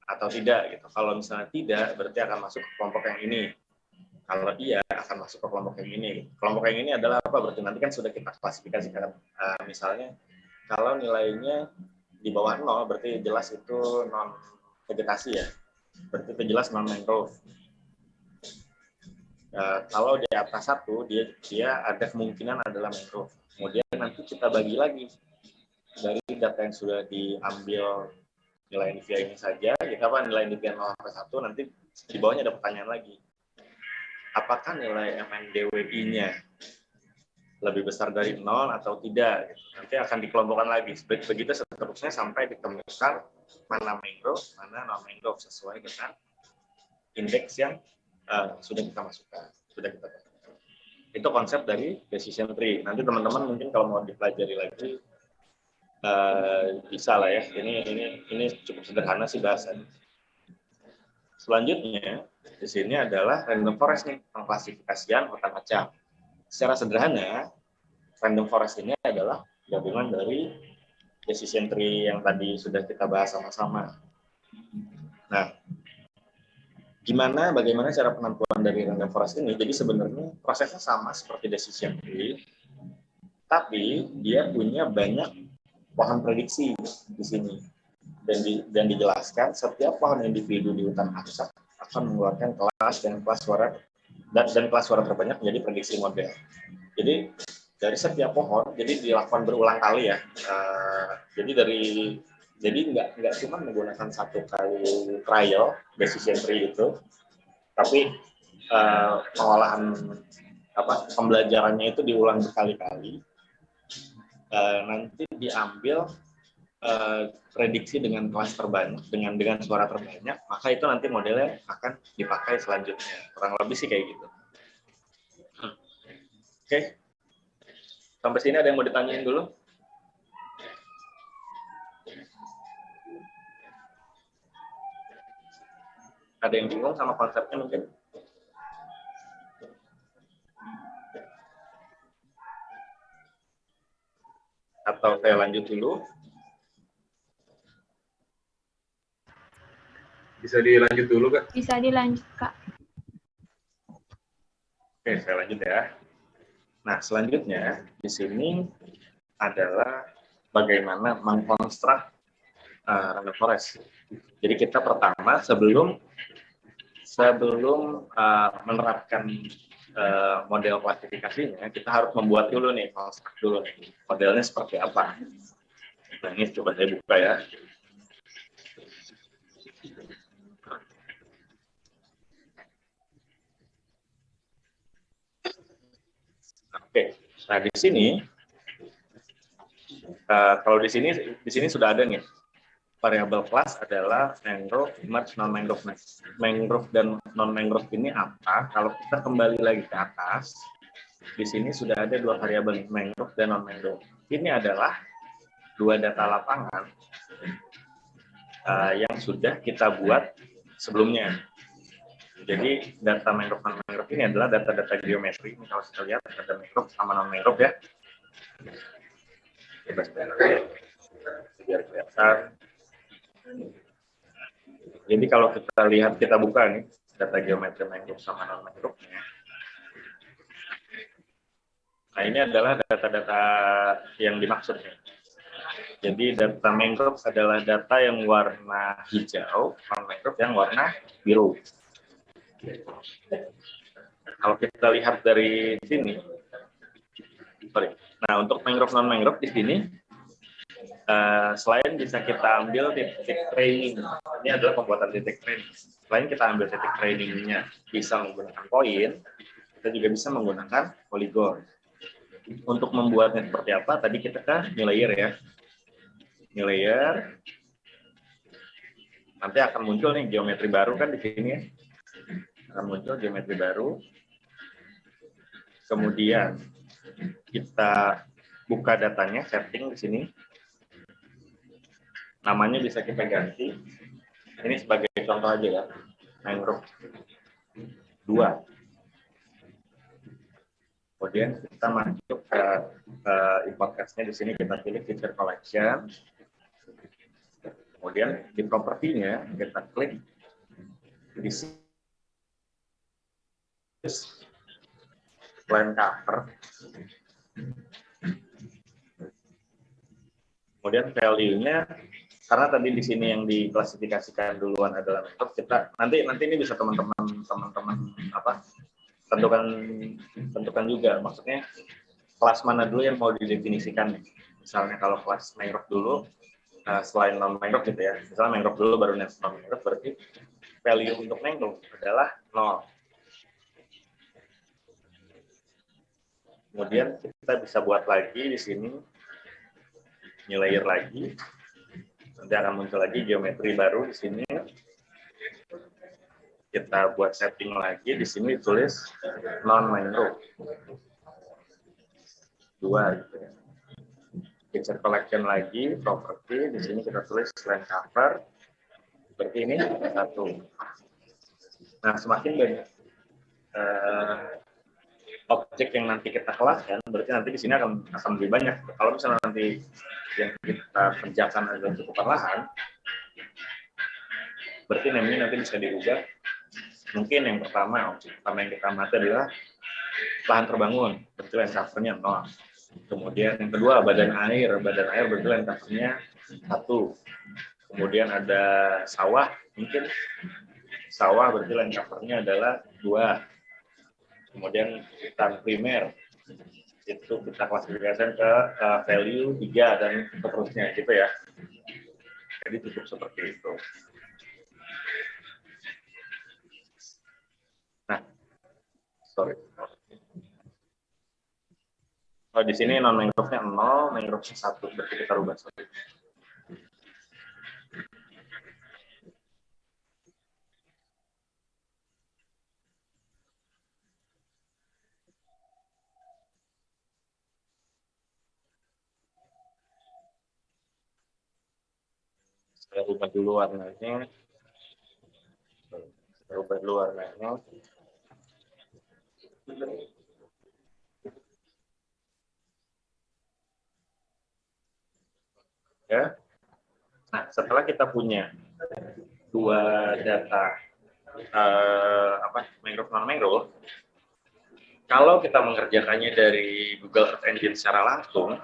atau tidak gitu. Kalau misalnya tidak, berarti akan masuk ke kelompok yang ini. Kalau iya, akan masuk ke kelompok yang ini. Kelompok yang ini adalah apa? Berarti nanti kan sudah kita klasifikasikan. Misalnya, kalau nilainya di bawah 0, berarti jelas itu non-vegetasi ya. Berarti itu jelas non-mangrove. Kalau di atas 1, dia ada kemungkinan adalah mangrove. Kemudian nanti kita bagi lagi. Dari data yang sudah diambil nilai NDVI ini saja, nilai NDVI 0 sampai 1, nanti di bawahnya ada pertanyaan lagi. Apakah nilai MNDWI-nya lebih besar dari 0 atau tidak? Nanti akan dikelompokkan lagi. Begitu seterusnya sampai ditemukan mana mangrove, mana non-mangrove sesuai dengan indeks yang sudah kita masukkan. Itu konsep dari decision tree. Nanti teman-teman mungkin kalau mau dipelajari lagi bisa lah ya. Ini cukup sederhana sih bahasanya. Selanjutnya di sini adalah random forest nih, pengklasifikasian hutan acak. Secara sederhana, random forest ini adalah gabungan dari decision tree yang tadi sudah kita bahas sama-sama. Nah, bagaimana cara penentuan dari random forest ini? Jadi sebenarnya prosesnya sama seperti decision tree, tapi dia punya banyak pohon prediksi di sini. Dan dijelaskan setiap pohon individu di hutan acak akan mengeluarkan kelas suara terbanyak menjadi prediksi model. Jadi dari setiap pohon, jadi dilakukan berulang kali ya. Jadi nggak cuma menggunakan 1 kali trial decision tree itu, tapi pengolahan pembelajarannya itu diulang berkali-kali. Nanti diambil prediksi dengan kelas terbanyak, dengan suara terbanyak, maka itu nanti modelnya akan dipakai selanjutnya. Kurang lebih sih kayak gitu. Oke. Sampai sini ada yang mau ditanyain dulu? Ada yang bingung sama konsepnya mungkin? Atau saya lanjut dulu? Bisa dilanjut dulu, Kak? Bisa dilanjut, Kak. Oke, saya lanjut ya. Nah, selanjutnya di sini adalah bagaimana mengkonstruk random forest. Jadi kita pertama sebelum menerapkan model klasifikasinya, kita harus membuat dulu nih, konstruk dulu nih, modelnya seperti apa. Nah, ini coba saya buka ya. Oke, nah di sini kalau di sini sudah ada nih variabel kelas adalah mangrove, merge, non-mangrove. Mangrove dan non-mangrove ini apa? Kalau kita kembali lagi ke atas, di sini sudah ada 2 variabel, mangrove dan non-mangrove. Ini adalah 2 data lapangan yang sudah kita buat sebelumnya. Jadi data mangrove dan non-mangrove ini adalah data-data geometri. Ini kalau kita lihat ada mangrove sama non-mangrove ya. biar kelihatan. Jadi kalau kita lihat, kita buka nih data geometri mangrove sama non mangrove-nya. Nah, ini adalah data-data yang dimaksud. Jadi data mangrove adalah data yang warna hijau, non mangrove yang warna biru. Kalau kita lihat dari sini, nah untuk mangrove non mangrove di sini, selain bisa kita ambil titik training, ini adalah pembuatan titik training. Selain kita ambil titik trainingnya bisa menggunakan poin, kita juga bisa menggunakan poligon. Untuk membuatnya seperti apa? Tadi kita ke new layer ya. New layer. Nanti akan muncul nih geometri baru kan di sini ya. Akan muncul geometri baru. Kemudian kita buka datanya, setting di sini. Namanya bisa kita ganti. Ini sebagai contoh aja ya. Mangrove 2. Kemudian kita masuk ke import class-nya, di sini kita pilih feature collection. Kemudian di propertinya kita klik di sini plan cover. Kemudian value-nya, karena tadi di sini yang diklasifikasikan duluan adalah mangrove, kita nanti ini bisa teman-teman apa tentukan juga, maksudnya kelas mana dulu yang mau didefinisikan. Misalnya kalau kelas mangrove dulu, selain non mangrove gitu ya, misalnya mangrove dulu baru non mangrove, berarti value untuk mangrove adalah 0. Kemudian kita bisa buat lagi di sini new layer lagi, nanti akan muncul lagi geometri baru di sini. Kita buat setting lagi, di sini tulis non mangrove 2 gitu ya. Feature collection lagi, property, di sini kita tulis land cover seperti ini 1. Nah, semakin banyak objek yang nanti kita kelaskan, berarti nanti di sini akan lebih banyak. Kalau misalnya nanti yang kita kerjakan adalah cukupan lahan, berarti namanya nanti bisa dirubah. Mungkin yang pertama, objek pertama yang kita amati adalah lahan terbangun, berarti land cover-nya 0. Kemudian yang kedua badan air berarti land cover-nya 1. Kemudian ada sawah, mungkin sawah berarti land cover-nya adalah 2. Kemudian hutan primer itu kita klasifikasikan ke value 3 dan seterusnya gitu ya. Jadi cukup seperti itu. Nah, sorry. Oh, di sini non mangrove-nya 0, mangrove-nya 1, berarti kita rubah saja. Saya rubah dulu warnanya. Ya. Nah, setelah kita punya 2 data mangrove non mangrove, kalau kita mengerjakannya dari Google Earth Engine secara langsung,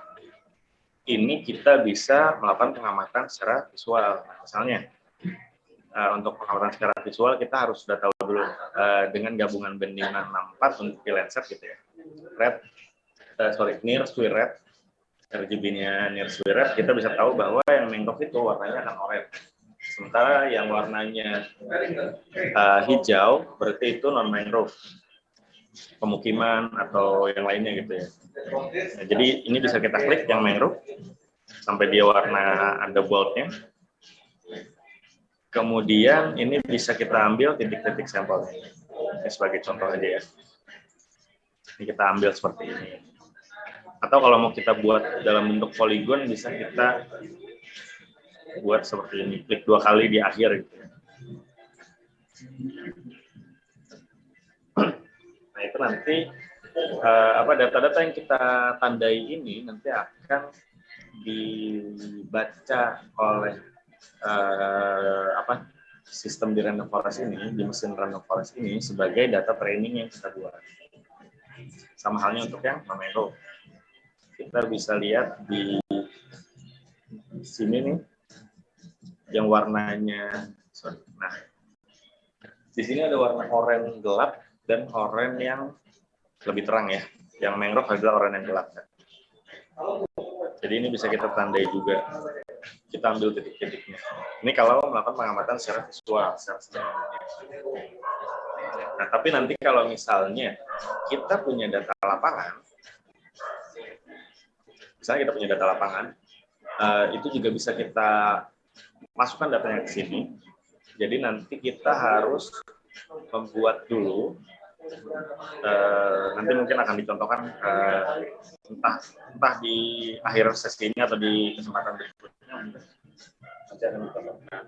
ini kita bisa melakukan pengamatan secara visual. Misalnya, untuk pengamatan secara visual kita harus sudah tahu dulu dengan gabungan bendingan 64 untuk di Landsat gitu ya. Near Square Red, RGB-nya Near Square Red, kita bisa tahu bahwa yang mangrove itu warnanya akan oranye. Sementara yang warnanya hijau berarti itu non mangrove, pemukiman atau yang lainnya gitu ya. Nah, jadi ini bisa kita klik yang mangrove sampai dia warna ada boldnya. Kemudian ini bisa kita ambil titik-titik sampelnya. Ini sebagai contoh aja ya. Ini kita ambil seperti ini. Atau kalau mau kita buat dalam bentuk poligon, bisa kita buat seperti ini. Klik 2 kali di akhir gitu. Nah, itu nanti data-data yang kita tandai ini nanti akan dibaca oleh sistem di random forest ini, di mesin random forest ini sebagai data training yang kita buat. Sama halnya untuk yang Mangrove. Kita bisa lihat di sini nih, yang warnanya, nah, di sini ada warna oranye gelap dan oranye yang lebih terang ya. Yang mangrove adalah oranye yang gelap. Jadi ini bisa kita tandai juga. Kita ambil titik-titiknya. Ini kalau melakukan pengamatan secara visual, secara nah, tapi nanti kalau misalnya kita punya data lapangan, misalnya kita punya data lapangan, itu juga bisa kita masukkan datanya ke sini. Jadi nanti kita harus membuat dulu, nanti mungkin akan dicontohkan entah di akhir sesi ini atau di kesempatan berikutnya, nanti akan dicontohkan.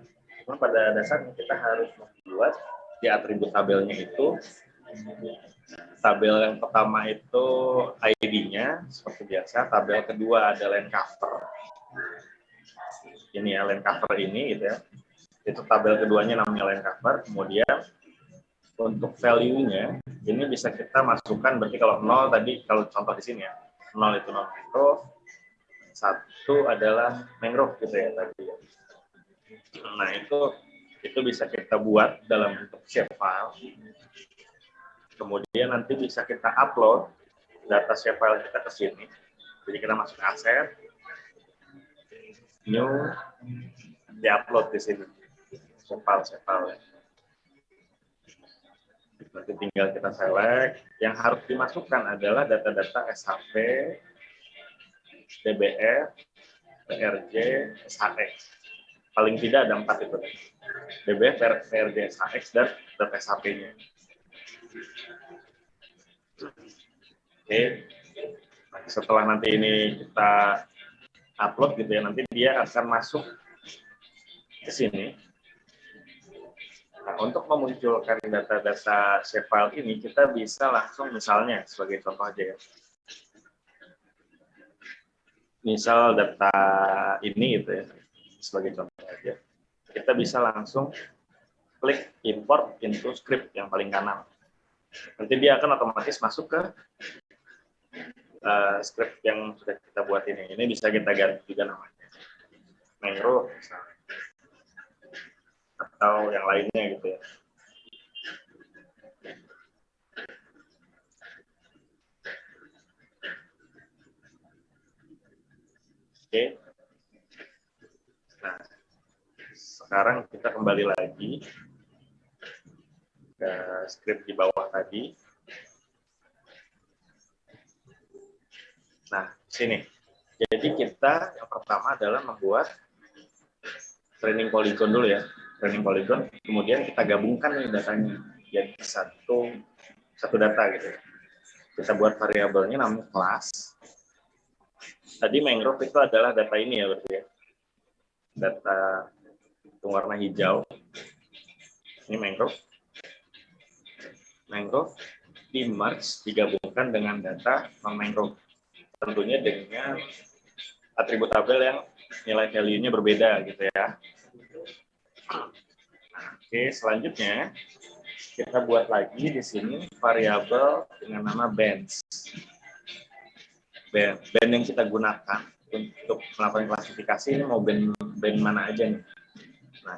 Cuma pada dasarnya kita harus membuat di atribut tabelnya itu, tabel yang pertama itu ID-nya seperti biasa, tabel kedua ada line cover. Ini ya, line cover ini gitu ya. Itu tabel keduanya namanya line cover. Kemudian untuk value-nya ini bisa kita masukkan, berarti kalau 0 tadi, kalau contoh di sini ya, 0 itu non mangrove, 1 adalah mangrove gitu ya tadi. Nah, itu bisa kita buat dalam bentuk shapefile. Kemudian nanti bisa kita upload data shapefile kita ke sini. Jadi kita masuk aset, new, di-upload di sini. Shapefile. Nanti tinggal kita select. Yang harus dimasukkan adalah data-data SHP, DBF, PRJ, SHX. Paling tidak ada 4 itu. DBF, PRJ, SHX, dan data SHP-nya. Oke. Nah, setelah nanti ini kita upload gitu ya, nanti dia akan masuk ke sini. Nah, untuk memunculkan data-data shapefile ini, kita bisa langsung misalnya, sebagai contoh aja ya. Misal data ini gitu ya, sebagai contoh aja. Kita bisa langsung klik import into script yang paling kanan. Nanti dia akan otomatis masuk ke script yang sudah kita buat ini. Ini bisa kita ganti juga namanya. Mangrove misalnya. Atau yang lainnya gitu ya. Oke. Nah, sekarang kita kembali lagi ke script di bawah tadi. Nah, sini. Jadi kita yang pertama adalah membuat training polygon dulu ya. Training polygon, kemudian kita gabungkan nih datanya jadi satu data gitu. Kita buat variabelnya namanya kelas. Tadi mangrove itu adalah data ini ya berarti ya. Data warna hijau. Ini mangrove. Mangrove di merge digabungkan dengan data non-mangrove. Tentunya dengan atribut tabel yang nilai value-nya berbeda gitu ya. Oke, selanjutnya kita buat lagi di sini variabel dengan nama bands. Band yang kita gunakan untuk melakukan klasifikasi ini mau band mana aja nih. Nah,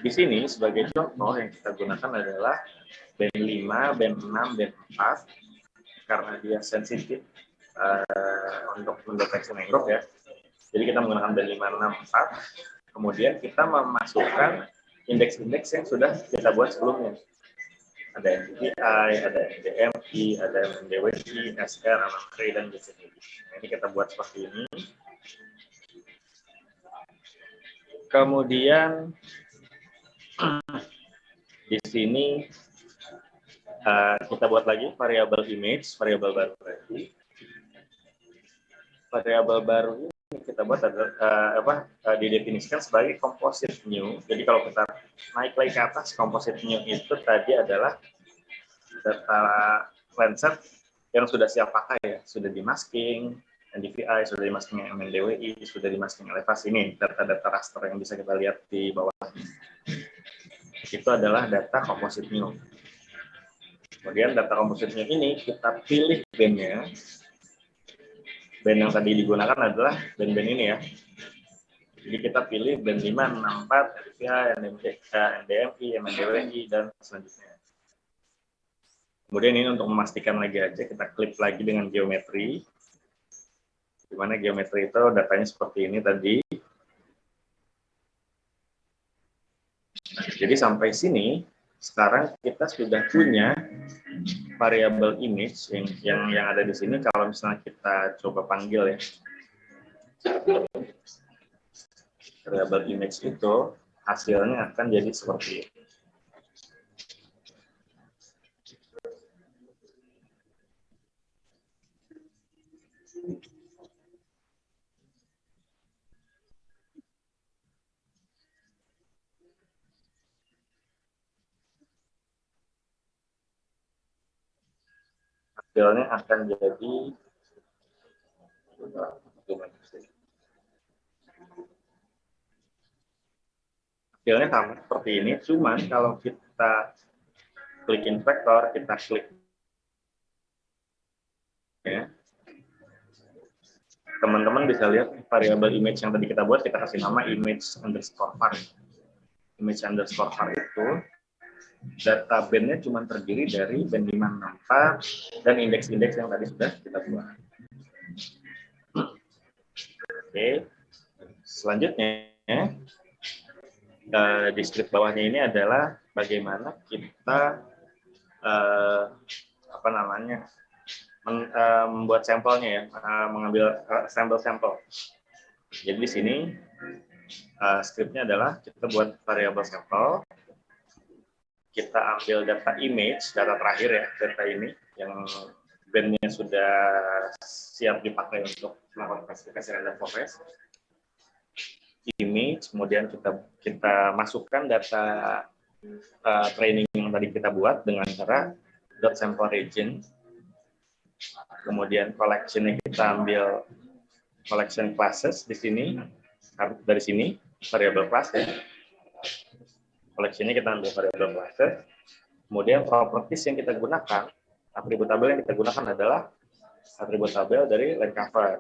di sini sebagai contoh yang kita gunakan adalah band 5, band 6, band 4 karena dia sensitif untuk mendeteksi mangrove ya. Jadi kita menggunakan band 5, 6, 4. Kemudian kita memasukkan indeks-indeks yang sudah kita buat sebelumnya. Ada MDPI, ada MDMI, ada MDWI, SR, AMATRI, dan BCD. Nah, ini kita buat seperti ini. Kemudian di sini kita buat lagi variabel image, variabel baru lagi. Variabel baru ini kita buat didefinisikan sebagai composite new. Jadi kalau kita naik lagi ke atas, composite new itu tadi adalah data Landsat yang sudah siap pakai ya, sudah di masking, NDVI, sudah di-masking MNDWI, sudah di-masking elevasi. Ini data-data raster yang bisa kita lihat di bawah. Itu adalah data composite new. Kemudian data composite new ini kita pilih band-nya. Band yang tadi digunakan adalah band-band ini ya. Jadi kita pilih band 5, 6, 4, NDVI, NDMI, MNDWI, dan selanjutnya. Kemudian ini untuk memastikan lagi aja, kita klik lagi dengan geometri. Di mana geometri itu datanya seperti ini tadi. Jadi sampai sini, sekarang kita sudah punya variabel image yang ada di sini. Kalau misalnya kita coba panggil ya, variabel image itu hasilnya akan jadi seperti ini. Hasilnya akan jadi hasilnya sama seperti ini, cuman kalau kita klik inspektor, kita klik ya, teman-teman bisa lihat variabel image yang tadi kita buat, kita kasih nama image_var. Image_var itu data bandnya cuma terdiri dari band 5, 6, 4 dan indeks-indeks yang tadi sudah kita buat. Oke, selanjutnya di script bawahnya ini adalah bagaimana kita membuat sampelnya ya, mengambil sampel. Jadi di sini scriptnya adalah kita buat variabel sampel, kita ambil data image, data terakhir ya, data ini yang bandnya sudah siap dipakai untuk melakukan klasifikasi random forest. Image, kemudian kita masukkan data training yang tadi kita buat dengan cara .sample region. Kemudian collection-nya kita ambil collection classes di sini, dari sini variable class ya. Collection-nya kita ambil variable classes. Kemudian properties yang kita gunakan, atribut tabel yang kita gunakan adalah atribut tabel dari line cover.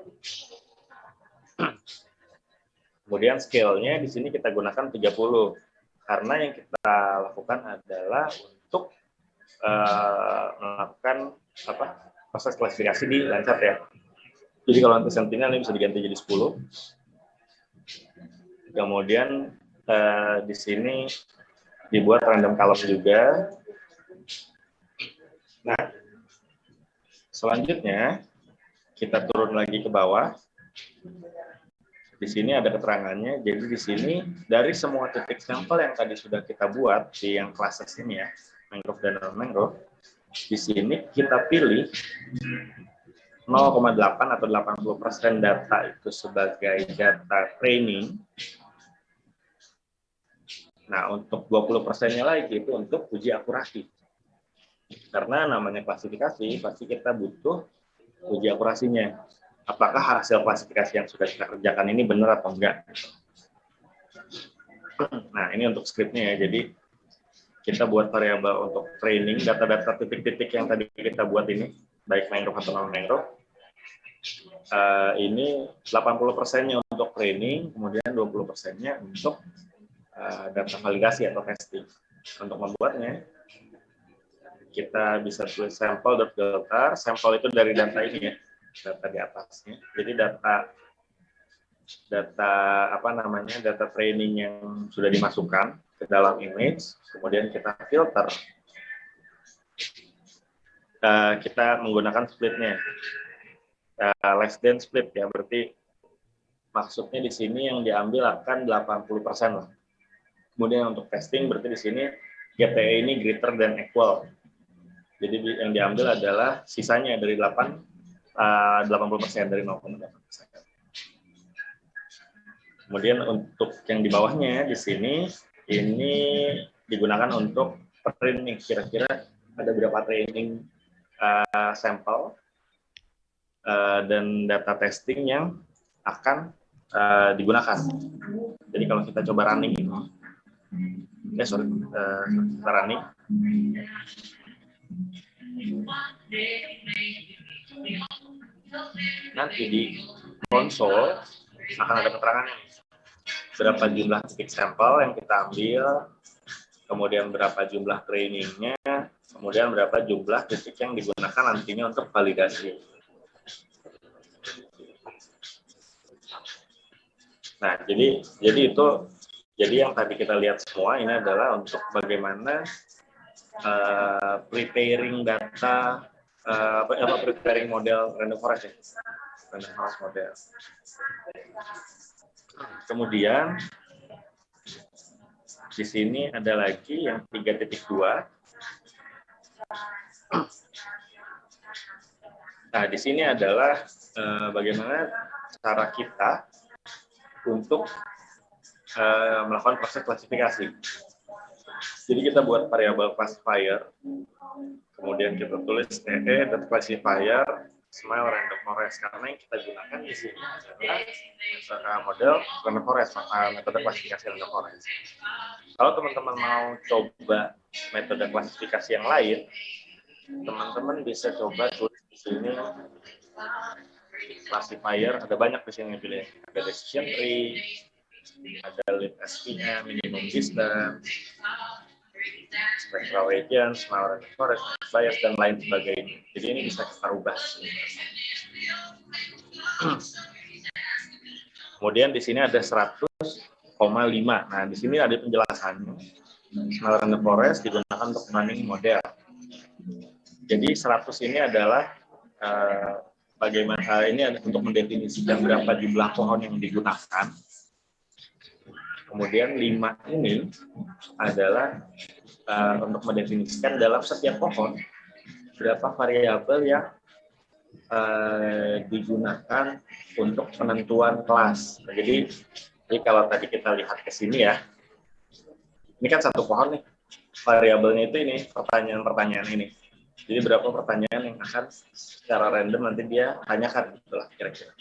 Kemudian scale-nya di sini kita gunakan 30. Karena yang kita lakukan adalah untuk melakukan proses klasifikasi di Landsat ya. Jadi kalau nanti Sentinel ini bisa diganti jadi 10. Kemudian di sini dibuat random column juga. Nah, selanjutnya kita turun lagi ke bawah. Di sini ada keterangannya. Jadi di sini dari semua titik sampel yang tadi sudah kita buat di yang classes ini ya, mangrove dan non-mangrove, di sini kita pilih 0,8 atau 80% data itu sebagai data training. Nah, untuk 20%-nya lagi itu untuk uji akurasi. Karena namanya klasifikasi, pasti kita butuh uji akurasinya. Apakah hasil klasifikasi yang sudah kita kerjakan ini benar atau enggak. Nah, ini untuk scriptnya ya. Jadi, kita buat variabel untuk training, data-data titik-titik yang tadi kita buat ini, baik mangrove atau non-mangrove. Ini 80%-nya untuk training, kemudian 20%-nya untuk data validasi atau testing. Untuk membuatnya, kita bisa tulis sampel.filter. Sampel itu dari data ini ya, data di atasnya. Jadi data training yang sudah dimasukkan ke dalam image, kemudian kita filter. Kita menggunakan splitnya, less than split ya, berarti maksudnya di sini yang diambil akan 80% lah. Kemudian untuk testing berarti di sini GTE ini greater than equal. Jadi yang diambil adalah sisanya dari 80% dari 0,8%. Kemudian untuk yang di bawahnya di sini ini digunakan untuk training. Kira-kira ada berapa training sampel dan data testing yang akan digunakan. Jadi kalau kita coba running ini, kita running. Nanti di konsol akan ada keterangannya. Berapa jumlah titik sampel yang kita ambil, kemudian berapa jumlah trainingnya, kemudian berapa jumlah titik yang digunakan nantinya untuk validasi. Nah, jadi yang tadi kita lihat semua ini adalah untuk bagaimana preparing data, preparing model random forest ya, random forest model. Kemudian di sini ada lagi yang 3.2. Nah, di sini adalah bagaimana cara kita untuk melakukan proses klasifikasi. Jadi kita buat variabel classifier, kemudian kita tulis classifier smile random forest, karena yang kita gunakan di sini adalah model random forest, metode klasifikasi random forest. Kalau teman-teman mau coba metode klasifikasi yang lain, teman-teman bisa coba tulis di sini classifier, ada banyak di sini yang pilih, ada decision tree, ada lead SPM, minimum distance, spectral agent, smile random forest, bias, dan lain sebagainya. Jadi ini bisa kita ubah. Kemudian di sini ada 100,5. Nah, di sini ada penjelasannya. Smile random forest digunakan untuk running model. Jadi 100 ini adalah bagaimana ini untuk mendefinisikan berapa jumlah pohon yang digunakan. Kemudian 5 ini adalah untuk mendefinisikan dalam setiap pohon berapa variabel yang digunakan untuk penentuan kelas. Nah, jadi kalau tadi kita lihat ke sini ya, ini kan satu pohon nih, variabelnya itu ini, pertanyaan-pertanyaan ini. Jadi berapa pertanyaan yang akan secara random nanti dia tanyakan, itulah kira-kira.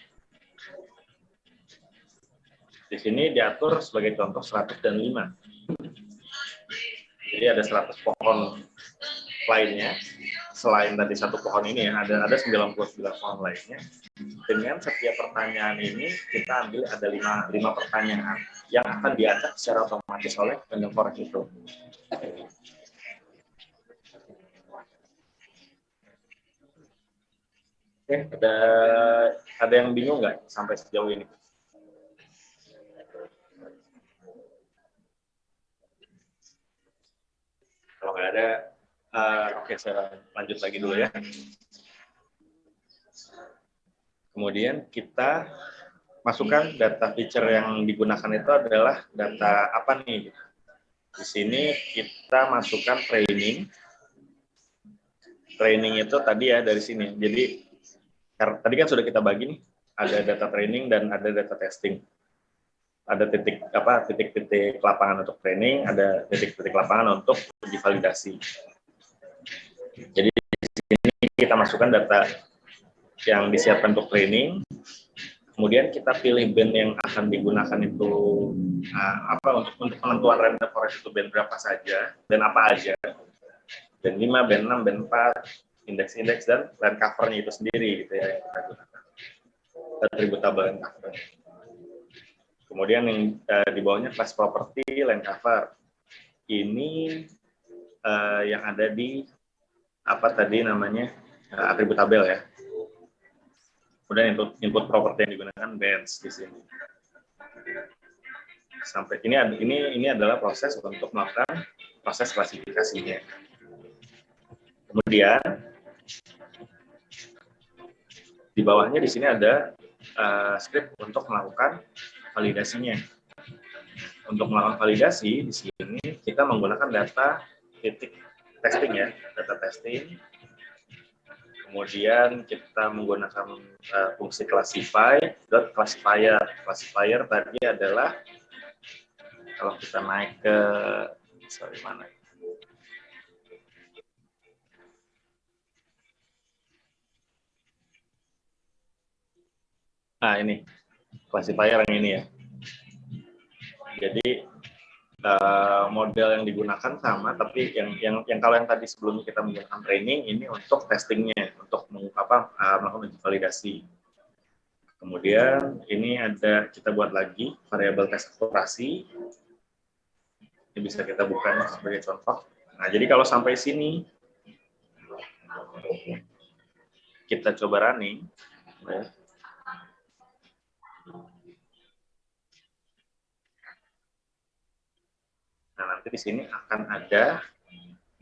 Di sini diatur sebagai contoh 100 dan 5. Jadi ada 100 pohon lainnya, selain tadi satu pohon ini ya, ada 99 pohon lainnya. Dengan setiap pertanyaan ini, kita ambil ada 5 pertanyaan yang akan diacak secara otomatis oleh random forest itu. Oke, ada yang bingung nggak sampai sejauh ini? Kalau nggak ada, oke, saya lanjut lagi dulu ya. Kemudian kita masukkan data feature yang digunakan itu adalah data apa nih? Di sini kita masukkan training. Training itu tadi ya dari sini. Jadi tadi kan sudah kita bagi nih, ada data training dan ada data testing. Ada titik-titik lapangan untuk training, ada titik-titik lapangan untuk uji validasi. Jadi di sini kita masukkan data yang disiapkan untuk training, kemudian kita pilih band yang akan digunakan itu untuk penentuan random forest itu band berapa saja dan apa aja. Band 5, band 6, band 4, indeks-indeks dan land covernya itu sendiri gitu ya yang kita gunakan. Attributable land cover. Kemudian yang di bawahnya class property land cover. Ini yang ada di apa tadi namanya atribut tabel ya. Kemudian input property yang digunakan bands di sini. Sampai ini adalah proses untuk melakukan proses klasifikasinya. Kemudian di bawahnya di sini ada script untuk melakukan validasinya. Untuk melakukan validasi di sini kita menggunakan data titik testing ya, data testing. Kemudian kita menggunakan fungsi classify.classifier. Classifier tadi adalah kalau kita naik ke mana? Nah, ini classifier yang ini ya. Jadi model yang digunakan sama, tapi yang kalau yang tadi sebelumnya kita menggunakan training, ini untuk testingnya, untuk melakukan uji validasi. Kemudian ini ada kita buat lagi variabel tes akurasi. Ini bisa kita buka sebagai contoh. Nah, jadi kalau sampai sini kita coba running, ya. Nah, nanti di sini akan ada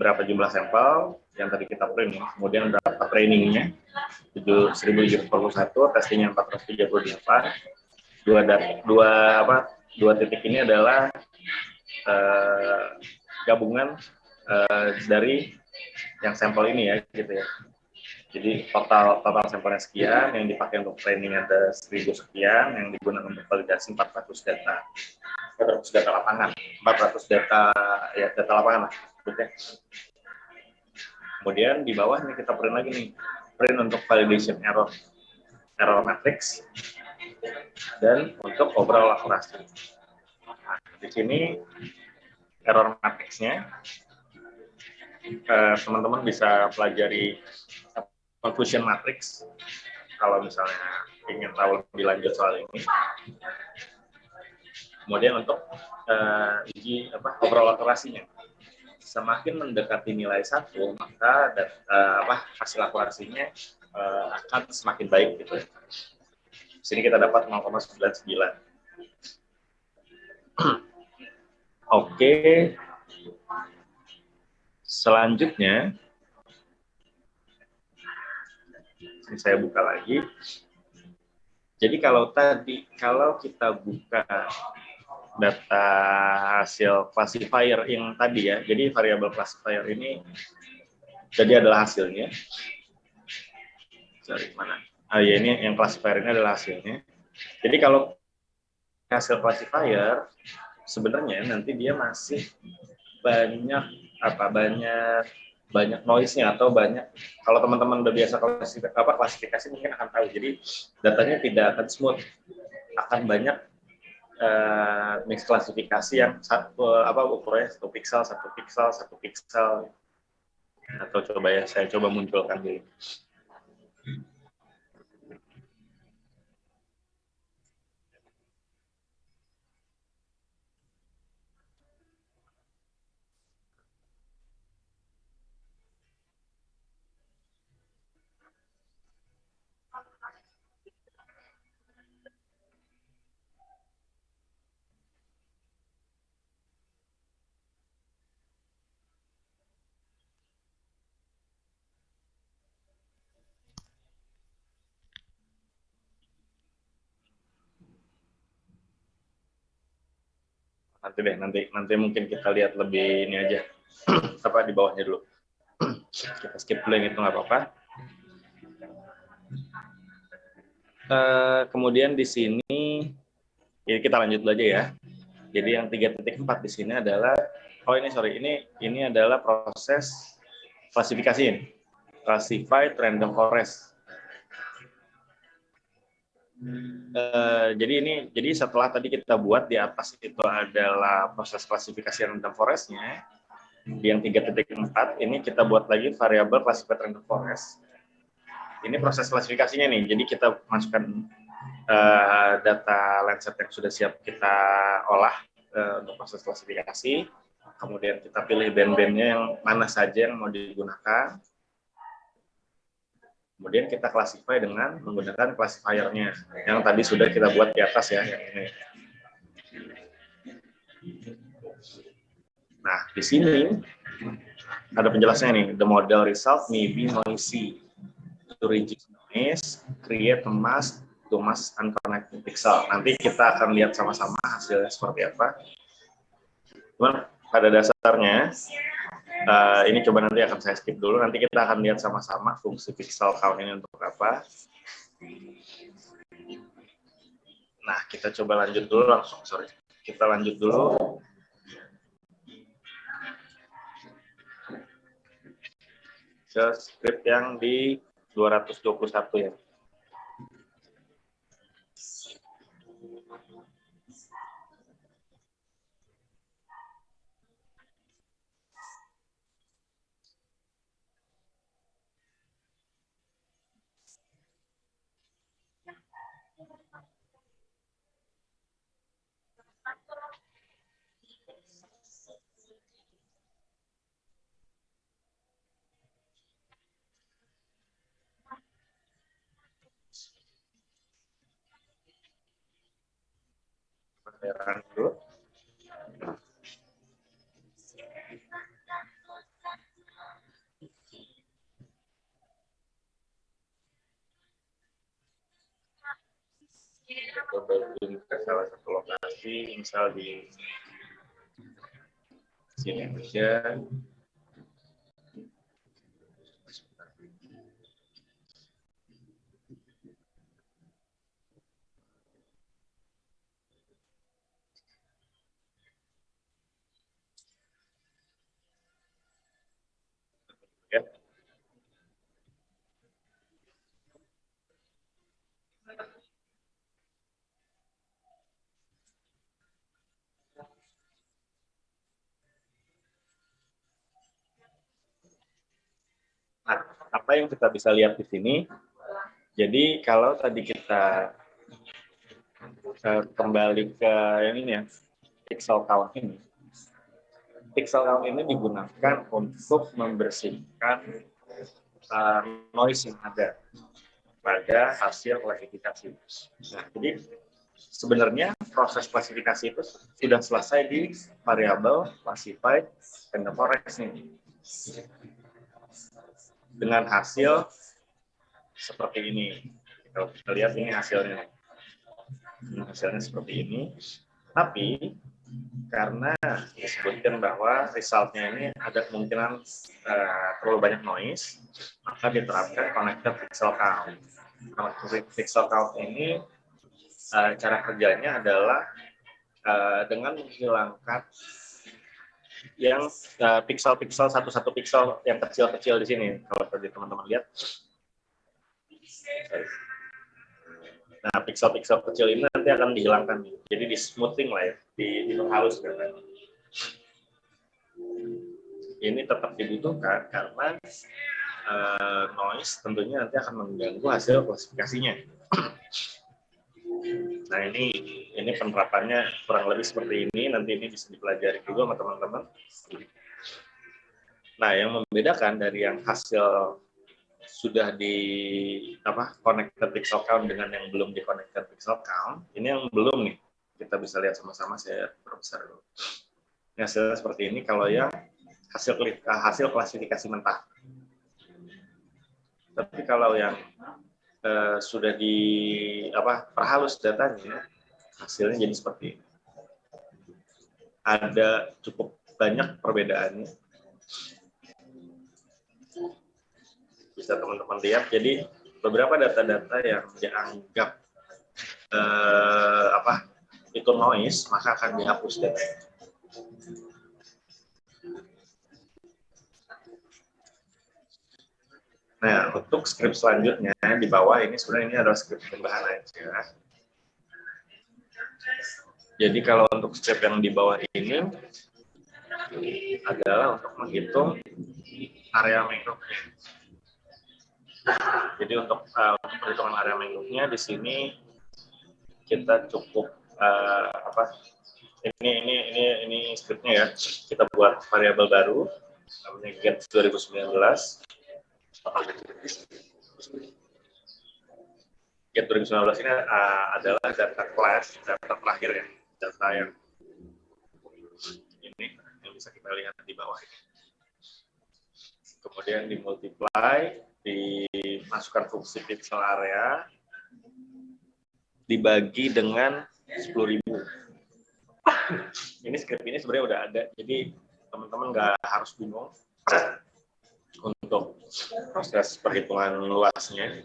berapa jumlah sampel yang tadi kita print, kemudian berapa trainingnya 1741, testingnya 438. Dua titik ini adalah gabungan dari yang sampel ini ya, gitu ya. Jadi total sampelnya sekian, yang dipakai untuk training ada 1000 sekian, yang digunakan untuk validasi 400 data. 400 data lapangan, 400 data lapangan lah. Kemudian di bawah nih kita print lagi nih, print untuk validation error matrix, dan untuk overall akurasi. Nah, di sini error matrixnya teman-teman bisa pelajari confusion matrix kalau misalnya ingin tahu lebih lanjut soal ini. Kemudian untuk overall akurasinya, semakin mendekati nilai 1, maka hasil akurasinya akan semakin baik gitu. Di sini kita dapat 0,99. Oke. Selanjutnya, ini saya buka lagi. Jadi kalau kita buka data hasil classifier yang tadi ya, jadi variabel classifier ini jadi adalah hasilnya. Sorry, mana? Ya, ini yang classifier ini adalah hasilnya. Jadi kalau hasil classifier sebenarnya nanti dia masih banyak noise-nya, atau banyak, kalau teman-teman udah biasa klasifikasi mungkin akan tahu. Jadi datanya tidak akan smooth, akan banyak misklasifikasi yang ukurannya 1 piksel, atau saya coba munculkan dulu. Nanti mungkin kita lihat lebih ini aja di bawahnya dulu. Kita skip dulu yang itu, nggak apa-apa. Kemudian di sini ya kita lanjut dulu aja ya. Jadi yang 3.4 di sini adalah ini adalah proses klasifikasi ini. Classified random forest. Jadi setelah tadi kita buat di atas itu adalah proses klasifikasi random forest-nya, di yang 3.4 ini kita buat lagi variabel classified random forest. Ini proses klasifikasinya nih, jadi kita masukkan data Landsat yang sudah siap kita olah untuk proses klasifikasi, kemudian kita pilih band-bandnya yang mana saja yang mau digunakan. Kemudian kita classify dengan menggunakan classifier-nya yang tadi sudah kita buat di atas ya, yang ini. Nah, di sini ada penjelasannya nih. The model result may be noisy. To reduce noise, create a mask to mask unconnected pixel. Nanti kita akan lihat sama-sama hasilnya seperti apa. Cuman pada dasarnya, ini coba nanti akan saya skip dulu. Nanti kita akan lihat sama-sama fungsi pixel count ini untuk apa. Nah, kita coba lanjut dulu langsung. Kita lanjut dulu. Ke script yang di 221 ya. Run dulu. Coba zoom ke salah satu lokasi, misal di sini aja. Ya. Nah, apa yang kita bisa lihat di sini? Jadi kalau tadi kita kembali ke yang ini ya, pixel count ini. Pixel count ini digunakan untuk membersihkan noise yang ada pada hasil klasifikasi. Nah, jadi sebenarnya proses klasifikasi itu sudah selesai di variabel classified and the forest ini. Dengan hasil seperti ini. Kalau kita lihat ini hasilnya. Hasilnya seperti ini. Tapi karena disebutkan bahwa resultnya ini ada kemungkinan terlalu banyak noise, maka diterapkan connected pixel count. Connected pixel count ini cara kerjanya adalah dengan menghilangkan yang pixel-pixel satu-satu pixel yang kecil-kecil di sini. Kalau tadi teman-teman lihat, nah pixel-pixel kecil ini nanti akan dihilangkan, jadi di smoothing lah ya, diperhaluskan. Ini tetap dibutuhkan karena noise tentunya nanti akan mengganggu hasil klasifikasinya. Nah ini penerapannya kurang lebih seperti ini. Nanti ini bisa dipelajari juga sama teman-teman. Nah yang membedakan dari yang hasil sudah di connected pixel count dengan yang belum di connected pixel count, ini yang belum nih, kita bisa lihat sama-sama. Saya perbesar dulu. Ini hasilnya seperti ini kalau yang hasil klasifikasi mentah. Tapi kalau yang sudah di perhalus datanya, hasilnya jadi seperti ini. Ada cukup banyak perbedaannya. Bisa teman-teman lihat. Jadi beberapa data-data yang dianggap itu noise, maka akan dihapus datanya. Nah, untuk script selanjutnya di bawah ini sebenarnya ini adalah script tambahan aja. Jadi kalau untuk script yang di bawah ini adalah untuk menghitung area mangrove-nya. Jadi untuk perhitungan area mangrove-nya di sini kita cukup ini scriptnya ya. Kita buat variabel baru namanya get 2019. Get 2019 ini adalah data class, data terakhir ya, data yang ini yang bisa kita lihat di bawah ini. Kemudian dimultiply, dimasukkan fungsi pixel area, dibagi dengan 10.000. Ini script ini sebenarnya udah ada, jadi teman-teman nggak harus bingung untuk proses perhitungan luasnya.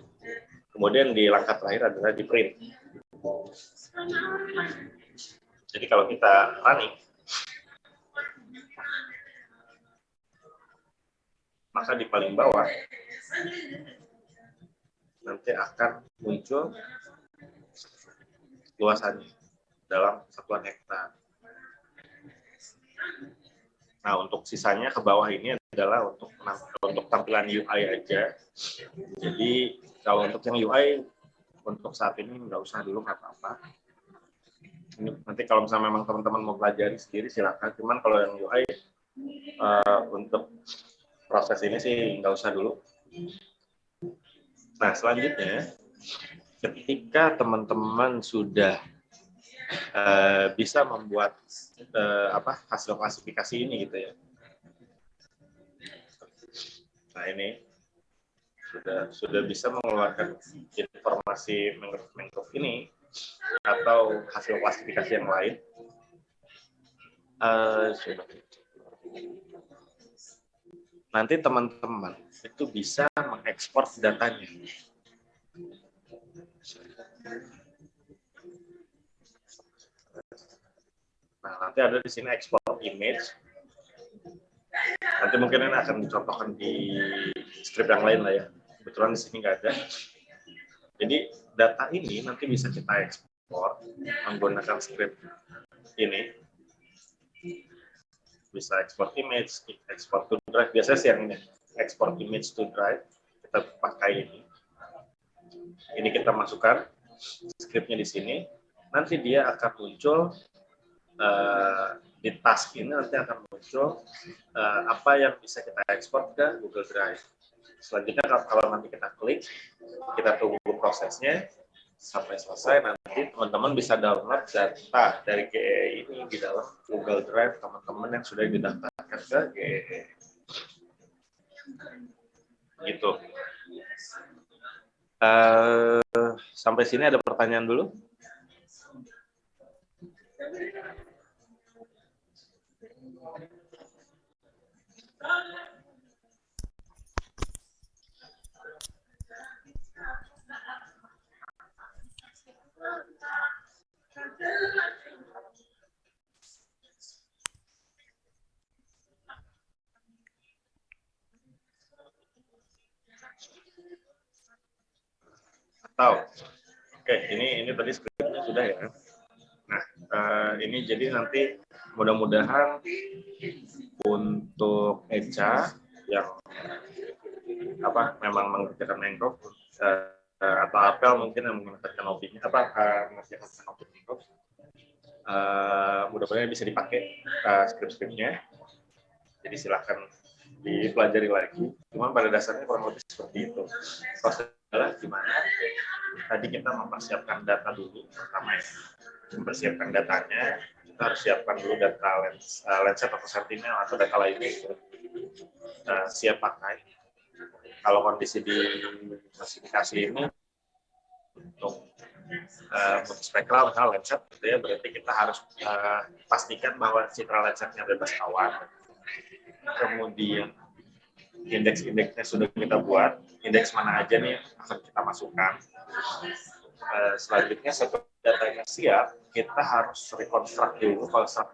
Kemudian di langkah terakhir adalah di print. Jadi kalau kita running, maka di paling bawah nanti akan muncul luasannya dalam satuan hektar. Nah, untuk sisanya ke bawah ini adalah untuk tampilan UI aja. Jadi kalau untuk yang UI untuk saat ini nggak usah dulu, nggak apa-apa. Nanti kalau misalnya memang teman-teman mau pelajari sendiri silakan. Cuman kalau yang UI untuk proses ini sih nggak usah dulu. Nah, selanjutnya ketika teman-teman sudah bisa membuat hasil klasifikasi ini gitu ya. Nah ini sudah bisa mengeluarkan informasi mangrove ini atau hasil klasifikasi yang lain. Nanti teman-teman itu bisa mengekspor datanya. Nah, nanti ada di sini export image. Nanti mungkin ini akan dicontohkan di script yang lain lah ya. Kebetulan di sini nggak ada. Jadi data ini nanti bisa kita ekspor menggunakan script ini. Bisa export image, export to drive. Biasanya sih yang ini, export image to drive. Kita pakai ini. Ini kita masukkan scriptnya di sini. Nanti dia akan muncul di task ini nanti akan muncul apa yang bisa kita ekspor ke Google Drive. Selanjutnya kalau nanti kita klik, kita tunggu prosesnya sampai selesai, nanti teman-teman bisa download data dari GEE ini di dalam Google Drive teman-teman yang sudah didaftarkan ke GEE. Gitu. Sampai sini ada pertanyaan dulu? Atau oke, ini tadi skripnya sudah ya. Nah, ini jadi nanti mudah-mudahan untuk Eca yang memang mengerjakan mangrove atau Apel mungkin yang mengerjakan hobinya mengerjakan hobi mangrove, mudah-mudahan bisa dipakai skrip-skripnya. Jadi silahkan dipelajari lagi. Cuma pada dasarnya kurang lebih seperti itu. Proses adalah gimana tadi kita mempersiapkan data dulu, pertama ya. Mempersiapkan datanya, kita harus siapkan dulu data Landsat atau Sentinel atau data lainnya siap pakai. Kalau kondisi di klasifikasi ini untuk spektral misalnya Landsat, gitu ya, berarti kita harus pastikan bahwa citra Landsatnya bebas awan. Kemudian indeks-indeksnya sudah kita buat, indeks mana aja nih yang akan kita masukkan. Selanjutnya setelah datanya siap, kita harus reconstruct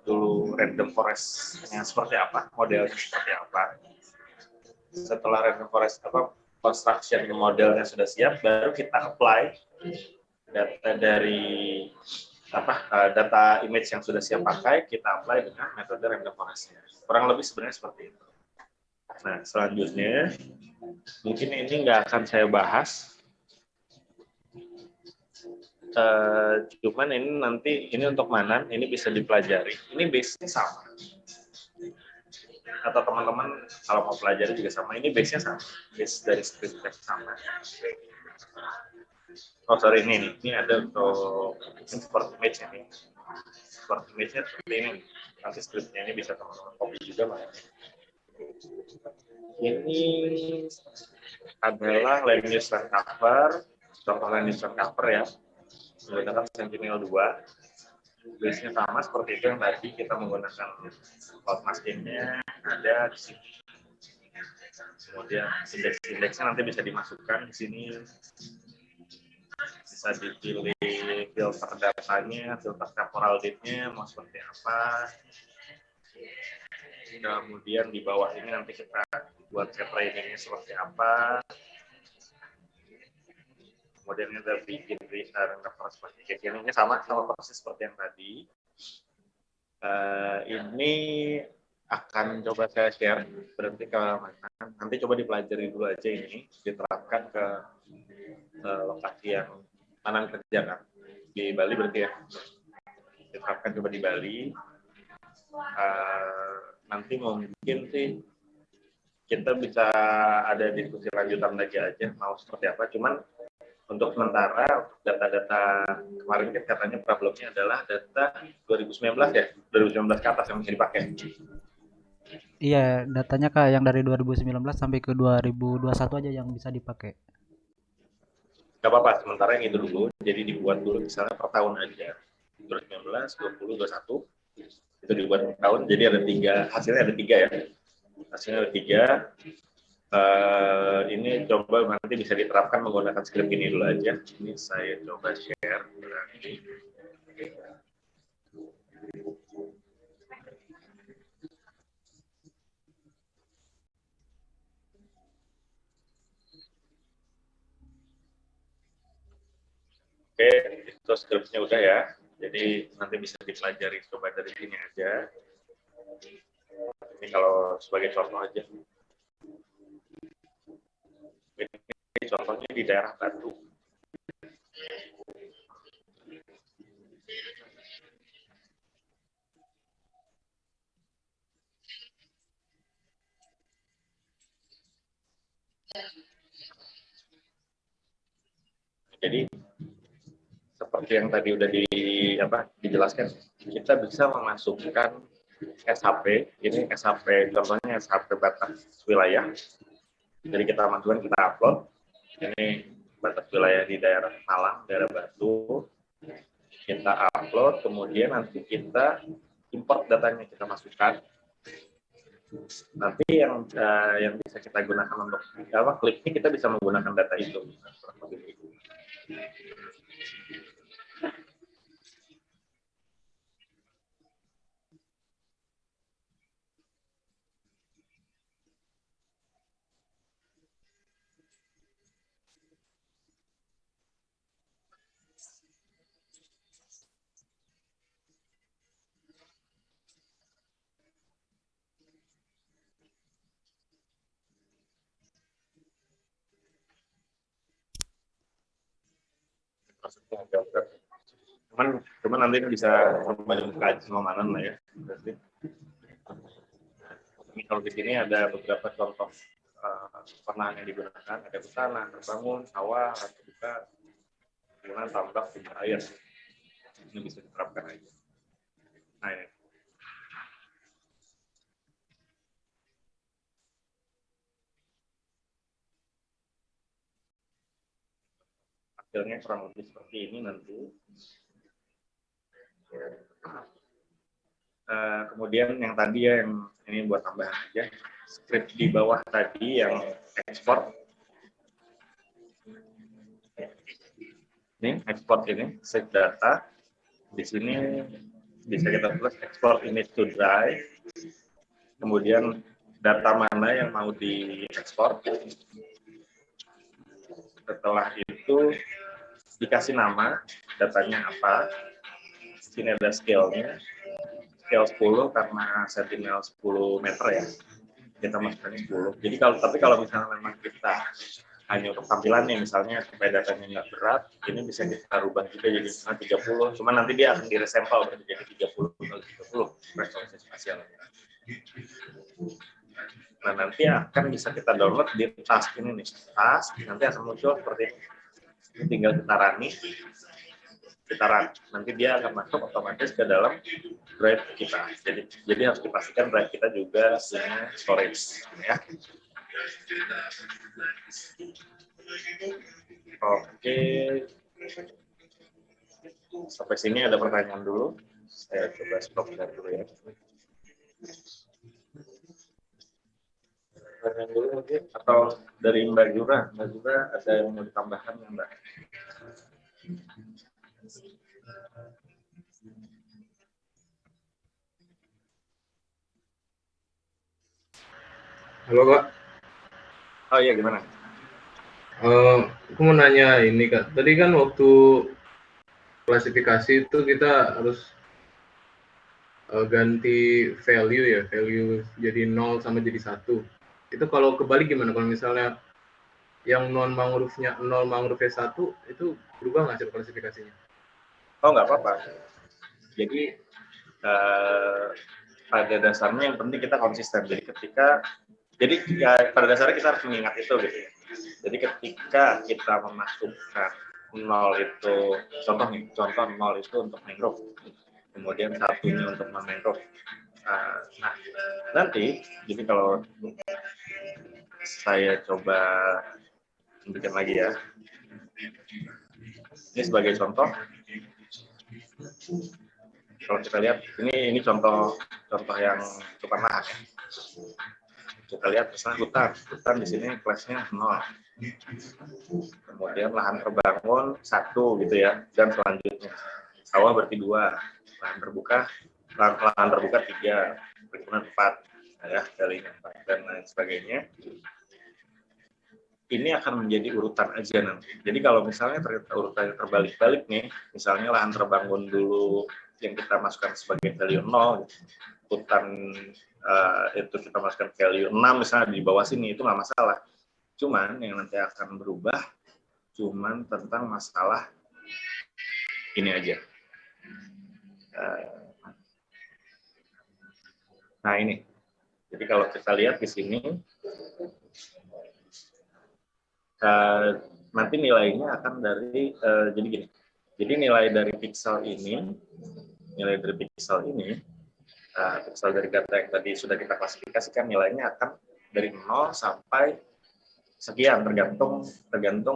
dulu random forest-nya seperti apa, modelnya seperti apa. Setelah random forest construction modelnya sudah siap, baru kita apply data dari data image yang sudah siap pakai, kita apply dengan metode random forest-nya. Kurang lebih sebenarnya seperti itu. Nah, selanjutnya mungkin ini nggak akan saya bahas, cuman ini nanti untuk Manan ini bisa dipelajari. Ini base-nya sama, atau teman-teman kalau mau pelajari juga sama. Ini base-nya sama, base dari script sama. Oh sorry, ini ada untuk export image ini. Export image-nya seperti ini. Nanti script-nya ini bisa teman-teman copy juga makanya. Ini adalah land use and cover, contoh land use and cover ya, menggunakan Sentinel-2. Base-nya sama seperti itu yang tadi kita menggunakan cloud masking-nya ada di sini. Kemudian indeks-indeksnya nanti bisa dimasukkan di sini, bisa dipilih filter datanya, filter temporal date-nya mau seperti apa. Kemudian di bawah ini nanti kita buat set trainingnya seperti apa. Kemudian kita bikin reference ini sama proses seperti yang tadi. Ini akan coba saya share berarti ke mana. Nanti coba dipelajari dulu aja ini, diterapkan ke lokasi yang Manan kerjakan di Bali berarti ya. Diterapkan coba di Bali. Nanti mungkin sih kita bisa ada diskusi lanjutan lagi aja mau seperti apa. Cuman Untuk sementara data-data kemarin kan katanya problemnya adalah data 2019 ya, 2019 ke atas yang bisa dipakai. Iya, datanya Kak yang dari 2019 sampai ke 2021 aja yang bisa dipakai. Gak apa-apa, sementara yang itu dulu, jadi dibuat dulu misalnya per tahun aja. 2019, 20, 21, itu dibuat per tahun, jadi ada hasilnya ada tiga ya. Hasilnya ada tiga. Ini coba nanti bisa diterapkan menggunakan script ini dulu aja. Ini saya coba share berarti. Oke, itu scriptnya udah ya. Jadi nanti bisa dipelajari coba dari sini aja. Ini kalau sebagai contoh aja. Ini contohnya di daerah Batu. Jadi seperti yang tadi udah dijelaskan, kita bisa memasukkan SHP, ini SHP contohnya SHP batas wilayah. Jadi kita masukkan, kita upload. Ini batas wilayah di daerah Malang, daerah Batu. Kita upload, kemudian nanti kita import datanya, kita masukkan. Nanti yang bisa kita gunakan untuk kliknya, kita bisa menggunakan data itu. Cuman nanti bisa kembali ke semua mana lah ya. Berarti ini kalau di sini ada beberapa contoh penahan yang digunakan, ada hutan, terbangun, sawah, atau juga penggunaan tambak sumber air. Ini bisa diterapkan aja. Nah ini. Hasilnya kurang lebih seperti ini nanti. Kemudian yang tadi ya, yang ini buat tambahan aja, script di bawah tadi yang ekspor. Ini ekspor ini, save data. Di sini bisa kita tulis ekspor image to drive. Kemudian data mana yang mau diekspor. Setelah itu dikasih nama, datanya apa. Di sini ada scale-nya. Scale 10 karena sentinel 10 meter ya, kita masukkan 10. Jadi kalau misalnya memang kita hanya untuk tampilannya, misalnya supaya datanya nggak berat, ini bisa kita rubah juga jadi 30. Cuma nanti dia akan diresampel berarti jadi 30 kali 30 resolusi spasial. Nah nanti akan bisa kita download di task ini nih, task nanti akan muncul seperti ini. Tinggal kita running. Nanti dia akan masuk otomatis ke dalam drive kita. Jadi harus dipastikan drive kita juga punya storage ya. Oke. Sampai sini ada pertanyaan dulu. Saya coba stop dulu ya. Pertanyaan dulu mungkin, atau dari Mbak Jura. Mbak Jura ada yang mau ditambahkan ya Mbak? Halo Kak. Oh iya, gimana? Aku mau nanya ini Kak. Tadi kan waktu klasifikasi itu kita harus ganti value jadi 0 sama jadi 1. Itu kalau kebalik gimana? Kalau misalnya yang non mangrove-nya 0, mangrove 1, itu berubah nggak hasil klasifikasinya? Oh, nggak apa-apa. Jadi pada dasarnya yang penting kita konsisten. Jadi pada dasarnya kita harus mengingat itu gitu ya. Jadi ketika kita memasukkan 0 itu, contoh 0 itu untuk mangrove, kemudian satunya untuk non-mangrove. Nah, nanti, jadi kalau saya coba bikin lagi ya. Ini sebagai contoh. Kalau kita lihat, ini contoh yang cukup lahan ya. Kita lihat misalnya hutan di sini kelasnya 0. Kemudian lahan terbangun 1 gitu ya, dan selanjutnya sawah berarti 2, lahan terbuka 3, perkebunan 4, ya kalinya 4 dan lain sebagainya. Ini akan menjadi urutan aja nanti. Jadi kalau misalnya ternyata urutannya terbalik-balik nih, misalnya lahan terbangun dulu yang kita masukkan sebagai value 0, hutan itu kita masukkan value 6 misalnya di bawah sini, itu nggak masalah. Cuman yang nanti akan berubah cuman tentang masalah ini aja. Nah ini, jadi kalau kita lihat di sini, nanti nilainya akan dari jadi gini. Jadi nilai dari pixel ini, pixel dari data yang tadi sudah kita klasifikasikan, nilainya akan dari 0 sampai sekian, tergantung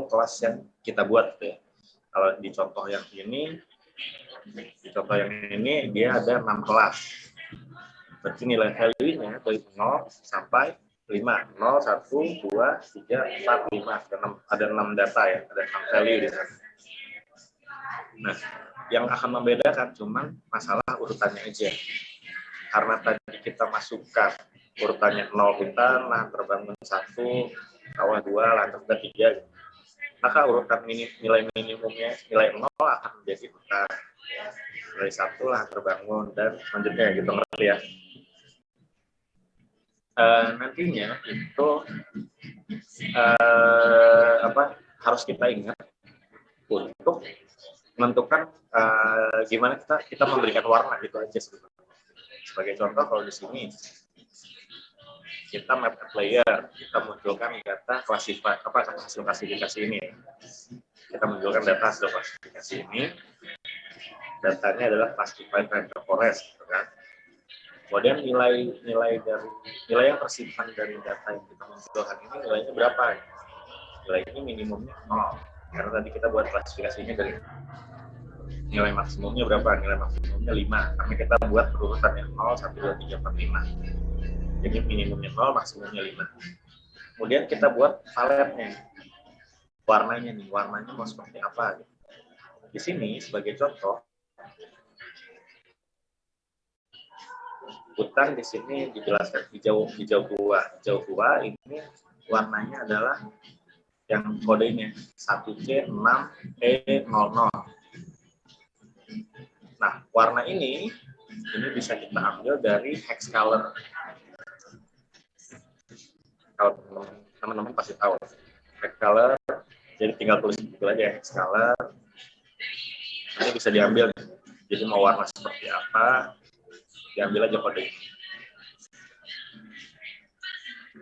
kelas yang kita buat gitu ya. Kalau di contoh yang ini dia ada 6 kelas. Berarti nilai value-nya dari 0 sampai 5, 0, 1, 2, 3, 4, 5. Ada 6 data ya, ada 6 value di sana. Nah, yang akan membedakan cuma masalah urutannya aja. Karena tadi kita masukkan urutannya 0 hutan, lahan terbangun 1, sawah 2, lahan terbuka 3. Maka urutan nilai minimumnya, nilai 0 akan menjadi hutan. Nilai 1 lahan terbangun, dan selanjutnya gitu, ngerti ya. Nantinya itu harus kita ingat untuk menentukan gimana kita memberikan warna gitu aja sebetulnya. Sebagai contoh, kalau di sini kita map layer, kita munculkan data hasil klasifikasi ini. Kita munculkan data hasil klasifikasi ini. Datanya adalah classified rainforest, kan? Kemudian nilai yang tersimpan dari data yang kita munculkan ini nilainya berapa? Nilai ini minimumnya 0. Karena tadi kita buat klasifikasinya dari nilai maksimumnya berapa? Nilai maksimumnya 5. Karena kita buat berurutan yang 0, 1, 2, 3, 4, 5. Jadi minimumnya 0, maksimumnya 5. Kemudian kita buat paletnya. Warnanya mau seperti apa? Di sini sebagai contoh, hutan di sini dijelaskan hijau tua. Hijau tua ini warnanya adalah yang kodenya 1C6E00. Nah, warna ini bisa kita ambil dari hex color. Kalau teman-teman pasti tahu hex color, jadi tinggal tulis Google aja hex color. Ini bisa diambil. Jadi mau warna seperti apa, diambil aja kode ini.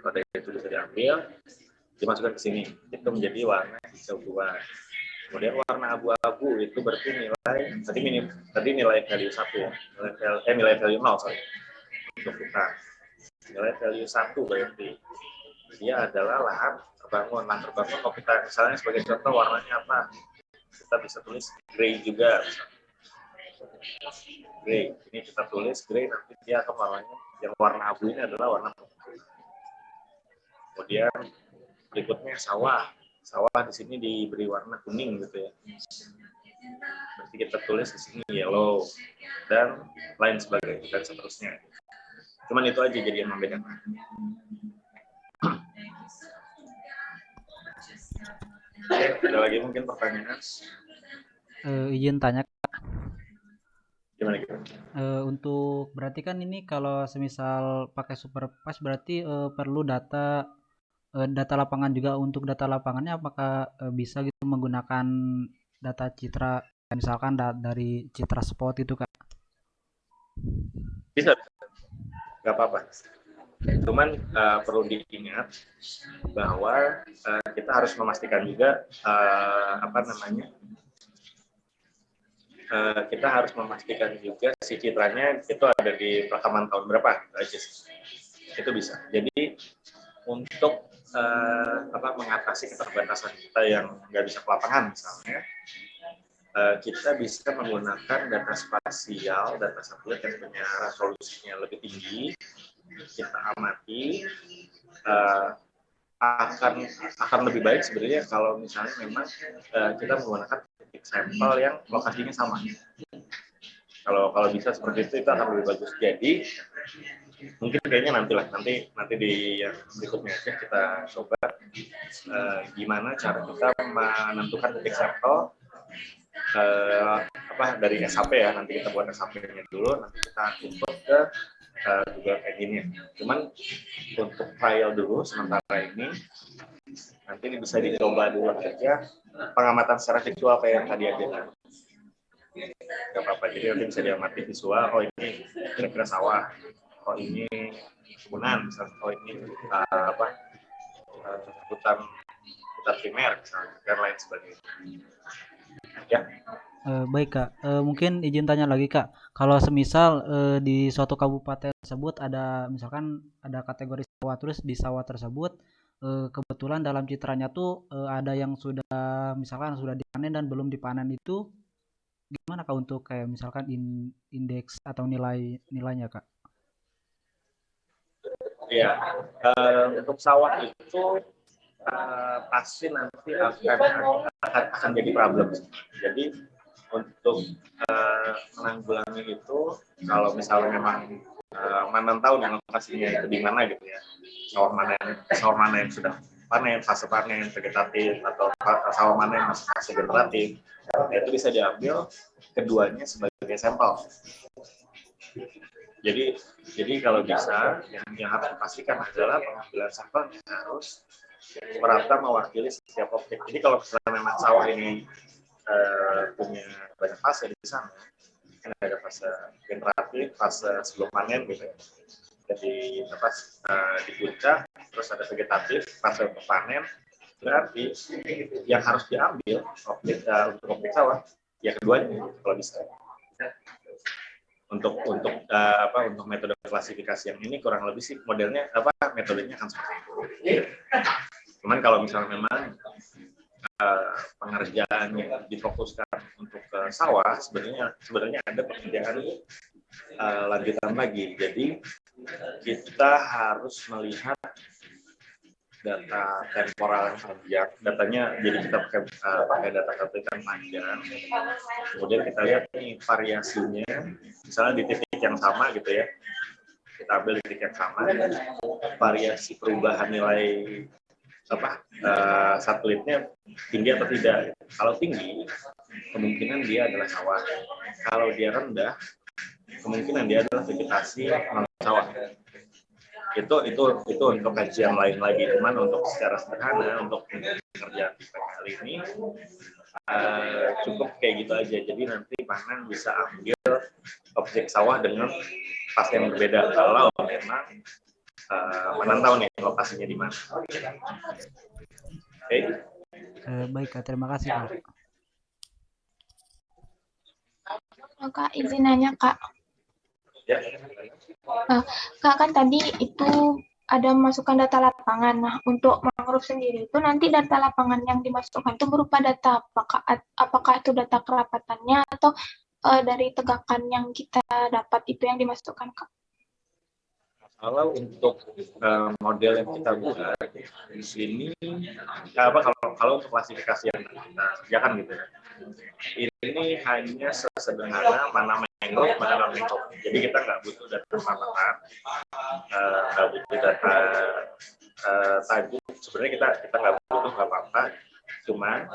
Kode itu bisa diambil, dimasukkan ke sini. Itu menjadi warna hijau tua. Kemudian warna abu-abu itu berarti tadi nilai value 1 ya. Nilai value 0 sorry. Untuk kita. Nilai value 1 berarti dia adalah lahan terbangun. Lahan terbangun kalau kita misalnya sebagai contoh warnanya apa? Kita bisa tulis gray juga. Gray. Ini kita tulis gray, nanti dia akan warnanya yang warna abu ini adalah warna terbangun. Kemudian berikutnya sawah. Sawah di sini diberi warna kuning gitu ya. Berarti kita tulis di sini yellow dan lain sebagainya dan seterusnya. Cuman itu aja jadi yang membedakan. Oke, ada lagi mungkin pertanyaan? Izin tanya, Gimana gitu? untuk berarti kan ini kalau semisal pakai Superpass berarti perlu data lapangan juga. Untuk data lapangannya apakah bisa gitu menggunakan data citra, misalkan dari citra spot itu Kak? Bisa, nggak apa-apa. Cuman perlu diingat bahwa kita harus memastikan juga kita harus memastikan juga si citranya itu ada di rekaman tahun berapa aja. Itu bisa. Jadi untuk mengatasi keterbatasan kita yang nggak bisa ke lapangan misalnya, kita bisa menggunakan data spasial, data satelit yang punya resolusinya lebih tinggi. Kita amati, akan lebih baik sebenarnya kalau misalnya memang kita menggunakan titik sampel yang lokasinya sama. Kalau bisa seperti itu akan lebih bagus. Jadi mungkin kayaknya nanti di yang berikutnya aja kita coba gimana cara kita menentukan titik sampel dari SHP ya. Nanti kita buat SHP-nya dulu, nanti kita input ke Google Engine-nya. Cuman untuk trial dulu sementara ini nanti bisa dicoba dulu aja pengamatan secara visual kayak yang tadi aja. Gak apa-apa, jadi nanti bisa diamati visual. Oh ini kira-kira sawah, oh ini kebunan, misalnya, oh ini hutan primer misalnya, dan lain sebagainya. Ya. Baik Kak, mungkin izin tanya lagi Kak, kalau semisal di suatu kabupaten tersebut ada misalkan ada kategori sawah, terus di sawah tersebut kebetulan dalam citranya tuh ada yang sudah misalkan sudah dipanen dan belum dipanen, itu gimana Kak untuk kayak misalkan indeks atau nilainya Kak? Iya, untuk sawah itu pasti nanti akan jadi problem. Jadi untuk menanggulangi itu, kalau misalnya memang mana tahu yang lokasinya itu di mana gitu ya, sawah mana yang sudah panen, fase panen vegetatif, atau sawah mana yang masih fase generatif, itu bisa diambil keduanya sebagai sampel. Jadi kalau bisa, yang harus dipastikan adalah pengambilan sampelnya harus merata mewakili setiap objek. Jadi kalau misalnya memang sawah ini punya banyak fase di sana, kan ada fase generatif, fase sebelum panen gitu ya. Jadi di puncak, terus ada vegetatif, fase untuk panen. Berarti yang harus diambil untuk objek sawah, ya keduanya kalau bisa. Untuk metode klasifikasi yang ini kurang lebih sih modelnya metodenya akan seperti itu. Cuman kalau misalnya memang pengerjaannya difokuskan untuk sawah, sebenarnya ada pekerjaan lanjutan lagi. Jadi kita harus melihat data temporal yang panjang, datanya jadi kita pakai data yang panjang, kemudian kita lihat nih variasinya, misalnya di titik yang sama gitu ya, kita ambil di titik yang sama, variasi perubahan nilai satelitnya tinggi atau tidak. Kalau tinggi, kemungkinan dia adalah sawah. Kalau dia rendah, kemungkinan dia adalah vegetasi non sawah. Itu untuk kajian lain lagi. Cuman untuk secara sederhana untuk pekerjaan kita kali ini cukup kayak gitu aja. Jadi nanti panen bisa ambil objek sawah dengan fase yang berbeda kalau memang menantau nih lokasinya di mana. Oke. Baik Kak, terima kasih Kak. Kak, izin nanya Kak. Ya. Kak, kan tadi itu ada masukan data lapangan. Nah, untuk mangrove sendiri itu nanti data lapangan yang dimasukkan itu berupa data apakah itu data kerapatannya atau dari tegakan yang kita dapat itu yang dimasukkan Kak? Kalau untuk model yang kita buat di sini, kalau untuk klasifikasi yang kita kerjakan gitu ya, ini hanya sesederhana mana mangrove, mana non mangrove. Jadi kita nggak butuh data perawatan, nggak butuh data tajuk. Sebenarnya kita nggak butuh apa-apa. Cuma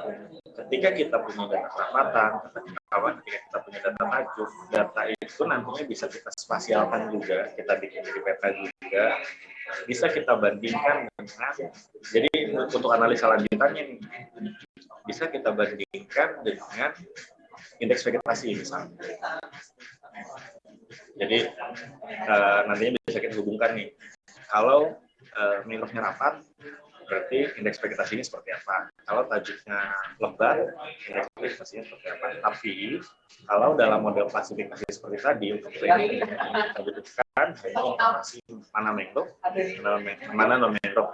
ketika kita punya data perawatan, ketika kita punya data tajuk, data itu nantinya bisa kita spasialkan juga, kita bikin jadi peta juga, bisa kita bandingkan dengan, jadi untuk analisa lanjutannya nih, bisa kita bandingkan dengan indeks vegetasi misalnya. Jadi nantinya bisa kita hubungkan nih, Kalau mangrove-nya rapat, berarti indeks vegetasinya seperti apa. Kalau tajuknya lebat, indeks vegetasinya seperti apa. Tapi kalau dalam model klasifikasi seperti tadi, untuk training kita butuhkan hanya informasi mana mangrove, mana non mangrove.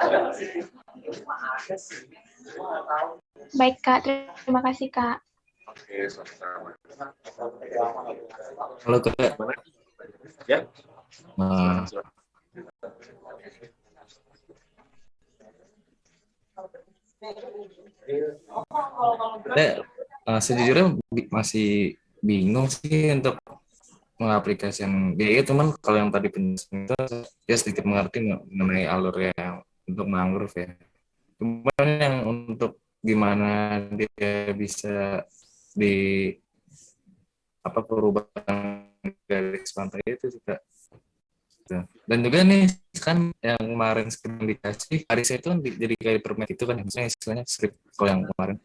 Baik Kak, terima kasih Kak. Oke, sama-sama. Halo Kak. Gimana? Ya. Nah, sejujurnya masih bingung sih untuk mengaplikasikan GE, cuman kalau yang tadi penjelasan itu ya sedikit mengerti mengenai alur yang untuk mangrove ya. Cuman yang untuk gimana dia bisa di perubahan garis pantai itu juga. Dan juga nih kan yang kemarin skrip dikasih Arisnya itu kan jadi kayak permen itu kan, misalnya istilahnya skrip kalau yang kemarin.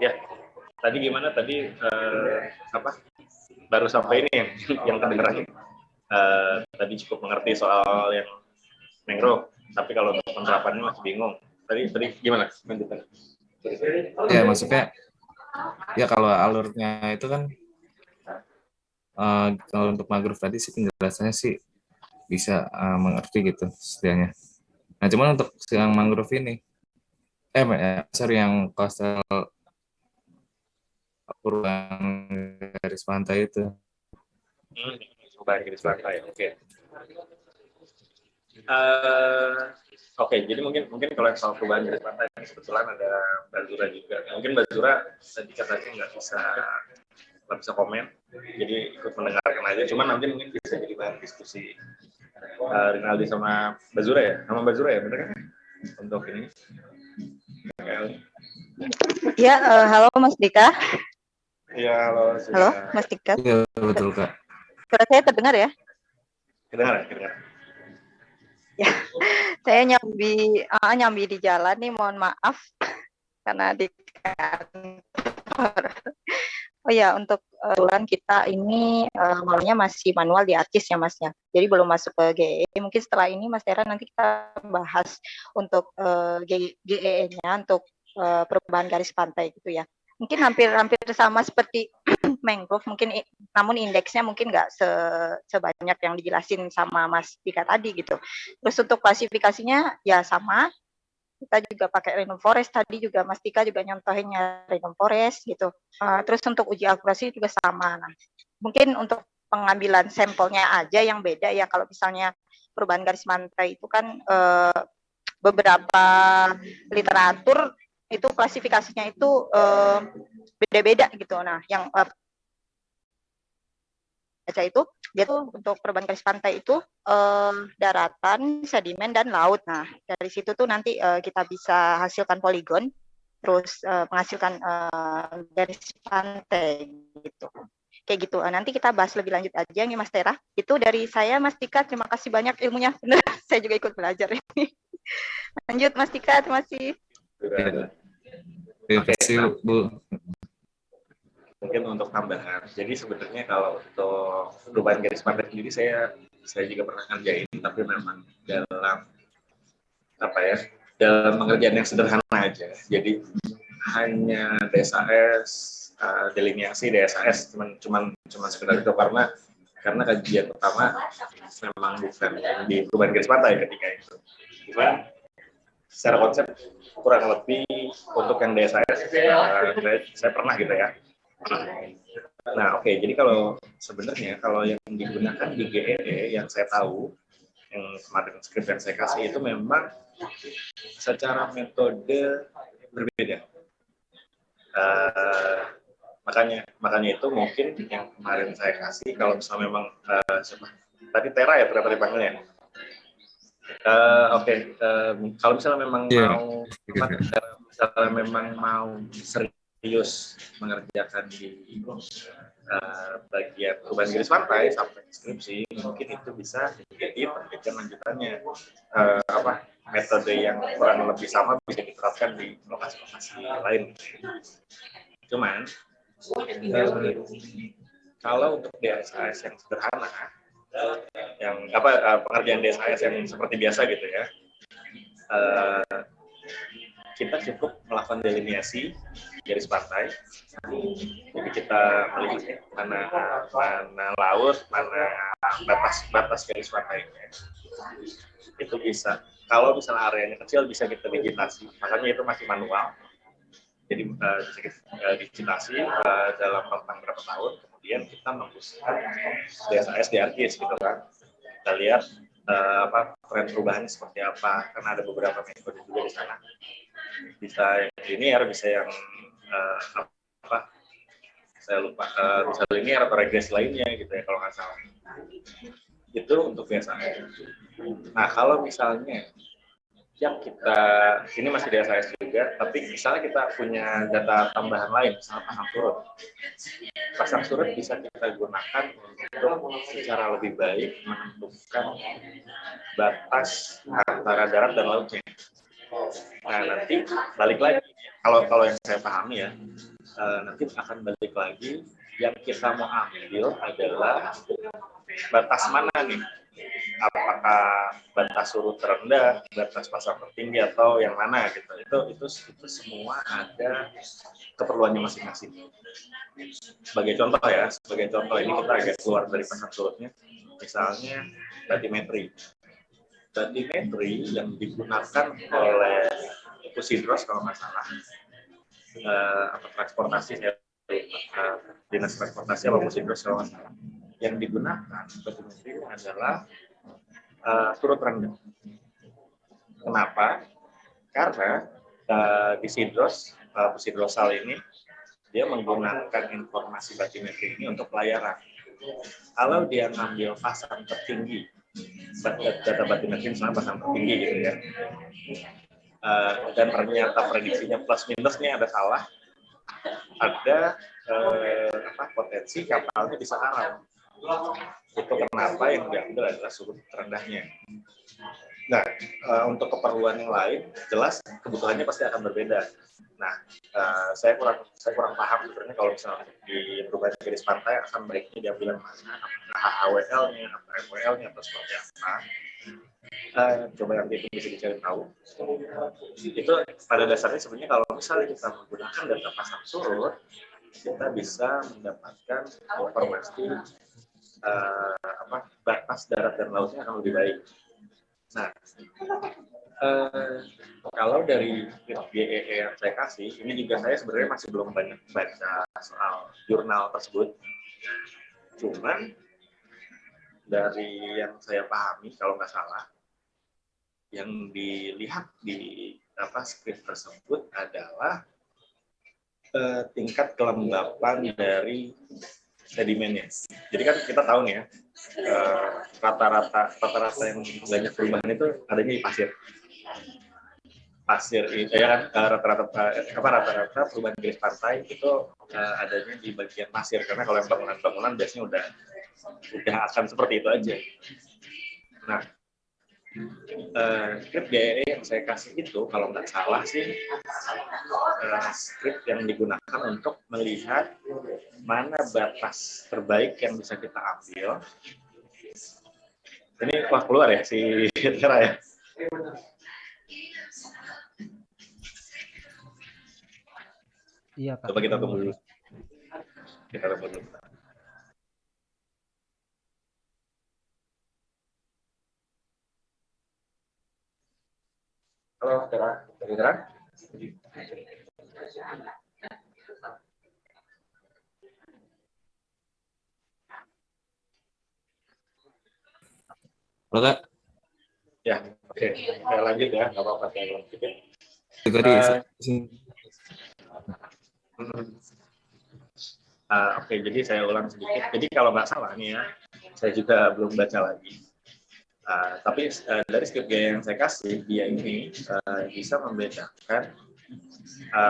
Ya. Tadi gimana tadi baru sampai ini yang kedengeran. Tadi cukup mengerti soal yang mangrove, tapi kalau untuk penerapannya masih bingung. Tadi gimana? Ya maksudnya ya kalau alurnya itu kan kalau untuk mangrove tadi sih penjelasannya sih bisa mengerti gitu setidaknya. Nah cuman untuk yang mangrove ini yang coastal perubahan garis pantai itu. Perubahan garis pantai, oke. Oke, jadi mungkin kalau yang soal perubahan garis pantai kebetulan ada Mbak Zura juga. Mungkin Mbak Zura tadi katanya nggak bisa komen, jadi ikut mendengarkan aja. Cuman nanti mungkin bisa jadi bahan diskusi Rinaldi sama Mbak Zura ya, bener kan? Untuk ini. Ya, halo Mas Dika. Iya, halo. Halo Mas Dika. Iya betul Kak. Suara saya terdengar ya? Kedengar. Ya, saya nyambi di jalan nih, mohon maaf karena di kantor. Oh ya, untuk bulan kita ini malamnya masih manual di ARCIS ya Masnya. Jadi belum masuk ke GE. Mungkin setelah ini Mas Tera nanti kita bahas untuk GE-nya untuk perubahan garis pantai gitu ya. Mungkin hampir sama seperti mangrove, mungkin namun indeksnya mungkin nggak sebanyak yang dijelasin sama Mas Dika tadi gitu. Terus untuk klasifikasinya ya sama. Kita juga pakai rainforest, tadi juga Mas Dika juga nyontohinnya rainforest gitu. Terus untuk uji akurasi juga sama. Nah, mungkin untuk pengambilan sampelnya aja yang beda ya. Kalau misalnya perubahan garis pantai itu kan beberapa literatur itu klasifikasinya itu beda-beda gitu. Nah, yang baca itu dia tuh untuk perubahan garis pantai itu daratan, sedimen dan laut. Nah, dari situ tuh nanti kita bisa hasilkan poligon, terus menghasilkan garis pantai gitu. Kayak gitu. Nanti kita bahas lebih lanjut aja nih Mas Tera. Itu dari saya Mas Dika, terima kasih banyak ilmunya. Benar, saya juga ikut belajar ini. Lanjut Mas Dika, terima kasih. Terima kasih Bu. Mungkin untuk tambahan, jadi sebenarnya kalau untuk perubahan garis pantai sendiri saya juga pernah ngerjain, tapi memang dalam pengerjaan yang sederhana aja. Jadi hanya DSAS, delineasi DSAS, cuman sekedar itu karena kajian pertama memang bukan di perubahan garis pantai ketika itu. Cuman secara konsep kurang lebih untuk yang DSAS saya pernah gitu ya. Nah, oke. Jadi kalau yang digunakan di GEE yang saya tahu, yang kemarin skrip yang saya kasih itu memang secara metode berbeda. Makanya itu mungkin yang kemarin saya kasih kalau misalnya memang tadi Tera ya berapa dipanggilnya? Kalau misalnya memang mau serius mengerjakan di bagian perubahan garis pantai sampai skripsi, mungkin itu bisa menjadi penelitian lanjutannya. Metode yang kurang lebih sama bisa diterapkan di lokasi-lokasi lain. Cuman kalau untuk DSAS yang sederhana, pengerjaan DSAS yang seperti biasa gitu ya. Kita cukup melakukan delineasi garis pantai. Jadi kita melihat mana laut, mana batas garis pantainya. Itu bisa. Kalau misalnya areanya kecil bisa kita digitasi. Makanya itu masih manual. Jadi bisa kita digitasi dalam rentang berapa tahun. Kemudian kita menggunakan DSAS di ArcGIS gitu kan. Kita lihat tren perubahannya seperti apa. Karena ada beberapa metode juga di sana. Bisa yang linear, bisa yang saya lupa, bisa linear atau regresi lainnya gitu ya kalau nggak salah. Itu untuk DSAS. Nah kalau misalnya yang kita ini masih DSAS juga, tapi misalnya kita punya data tambahan lain, misalnya pasang surut. Pasang surut bisa kita gunakan untuk secara lebih baik menentukan batas antara darat dan lautnya. Nah nanti balik lagi, kalau yang saya pahami ya, nanti akan balik lagi yang kita mau ambil adalah batas mana nih? Apakah batas surut terendah, batas pasang tertinggi atau yang mana gitu? Itu semua ada keperluannya masing-masing. Sebagai contoh ini kita agak keluar dari pasang surutnya, misalnya batimetri. Batimetri yang digunakan oleh Pusidros kalau nggak salah, transportasi dinas transportasi apa Pusidros kalau nggak salah, yang digunakan batimetri adalah surut rendah. Kenapa? Karena di Sidros, Pusidrosal ini dia menggunakan informasi batimetri ini untuk pelayaran. Kalau dia ngambil pasang tertinggi, data batimetri misalnya pasang tertinggi gitu ya, dan ternyata prediksinya plus minusnya ada salah, ada potensi kapalnya bisa karam. Itu kenapa yang diambil adalah surut terendahnya. Nah, untuk keperluan yang lain, jelas kebutuhannya pasti akan berbeda. Nah, saya kurang paham sebenarnya kalau misalnya di perubahan garis pantai akan baiknya diambil yang mana, apakah HWL-nya, atau FWL-nya, atau seperti apa. Coba nanti itu bisa dicari tahu. Itu pada dasarnya sebenarnya kalau misalnya kita menggunakan data pasang surut, kita bisa mendapatkan informasi batas darat dan lautnya akan lebih baik. Nah, kalau dari GEE yang saya kasih, ini juga saya sebenarnya masih belum banyak baca soal jurnal tersebut. Cuman dari yang saya pahami, kalau nggak salah, yang dilihat di skrip tersebut adalah tingkat kelembapan dari sedimennya. Jadi kan kita tahu nih ya, rata-rata yang banyak perubahan itu adanya di pasir. Ya kan, rata-rata perubahan garis pantai itu adanya di bagian pasir, karena kalau yang bangunan biasanya udah akan seperti itu aja. Nah, skrip GEE yang saya kasih itu kalau nggak salah sih skrip yang digunakan untuk melihat mana batas terbaik yang bisa kita ambil. Ini keluar ya si Tera ya. Iya, Kak. Coba kita tunggu dulu. Halo, Tera. Halo Kak. Ya, oke. Saya lanjut ya, nggak apa-apa saya lanjut. Oke, jadi saya ulang sedikit. Jadi kalau nggak salah nih ya, saya juga belum baca lagi. Tapi dari skrip yang saya kasih, dia ini bisa membedakan,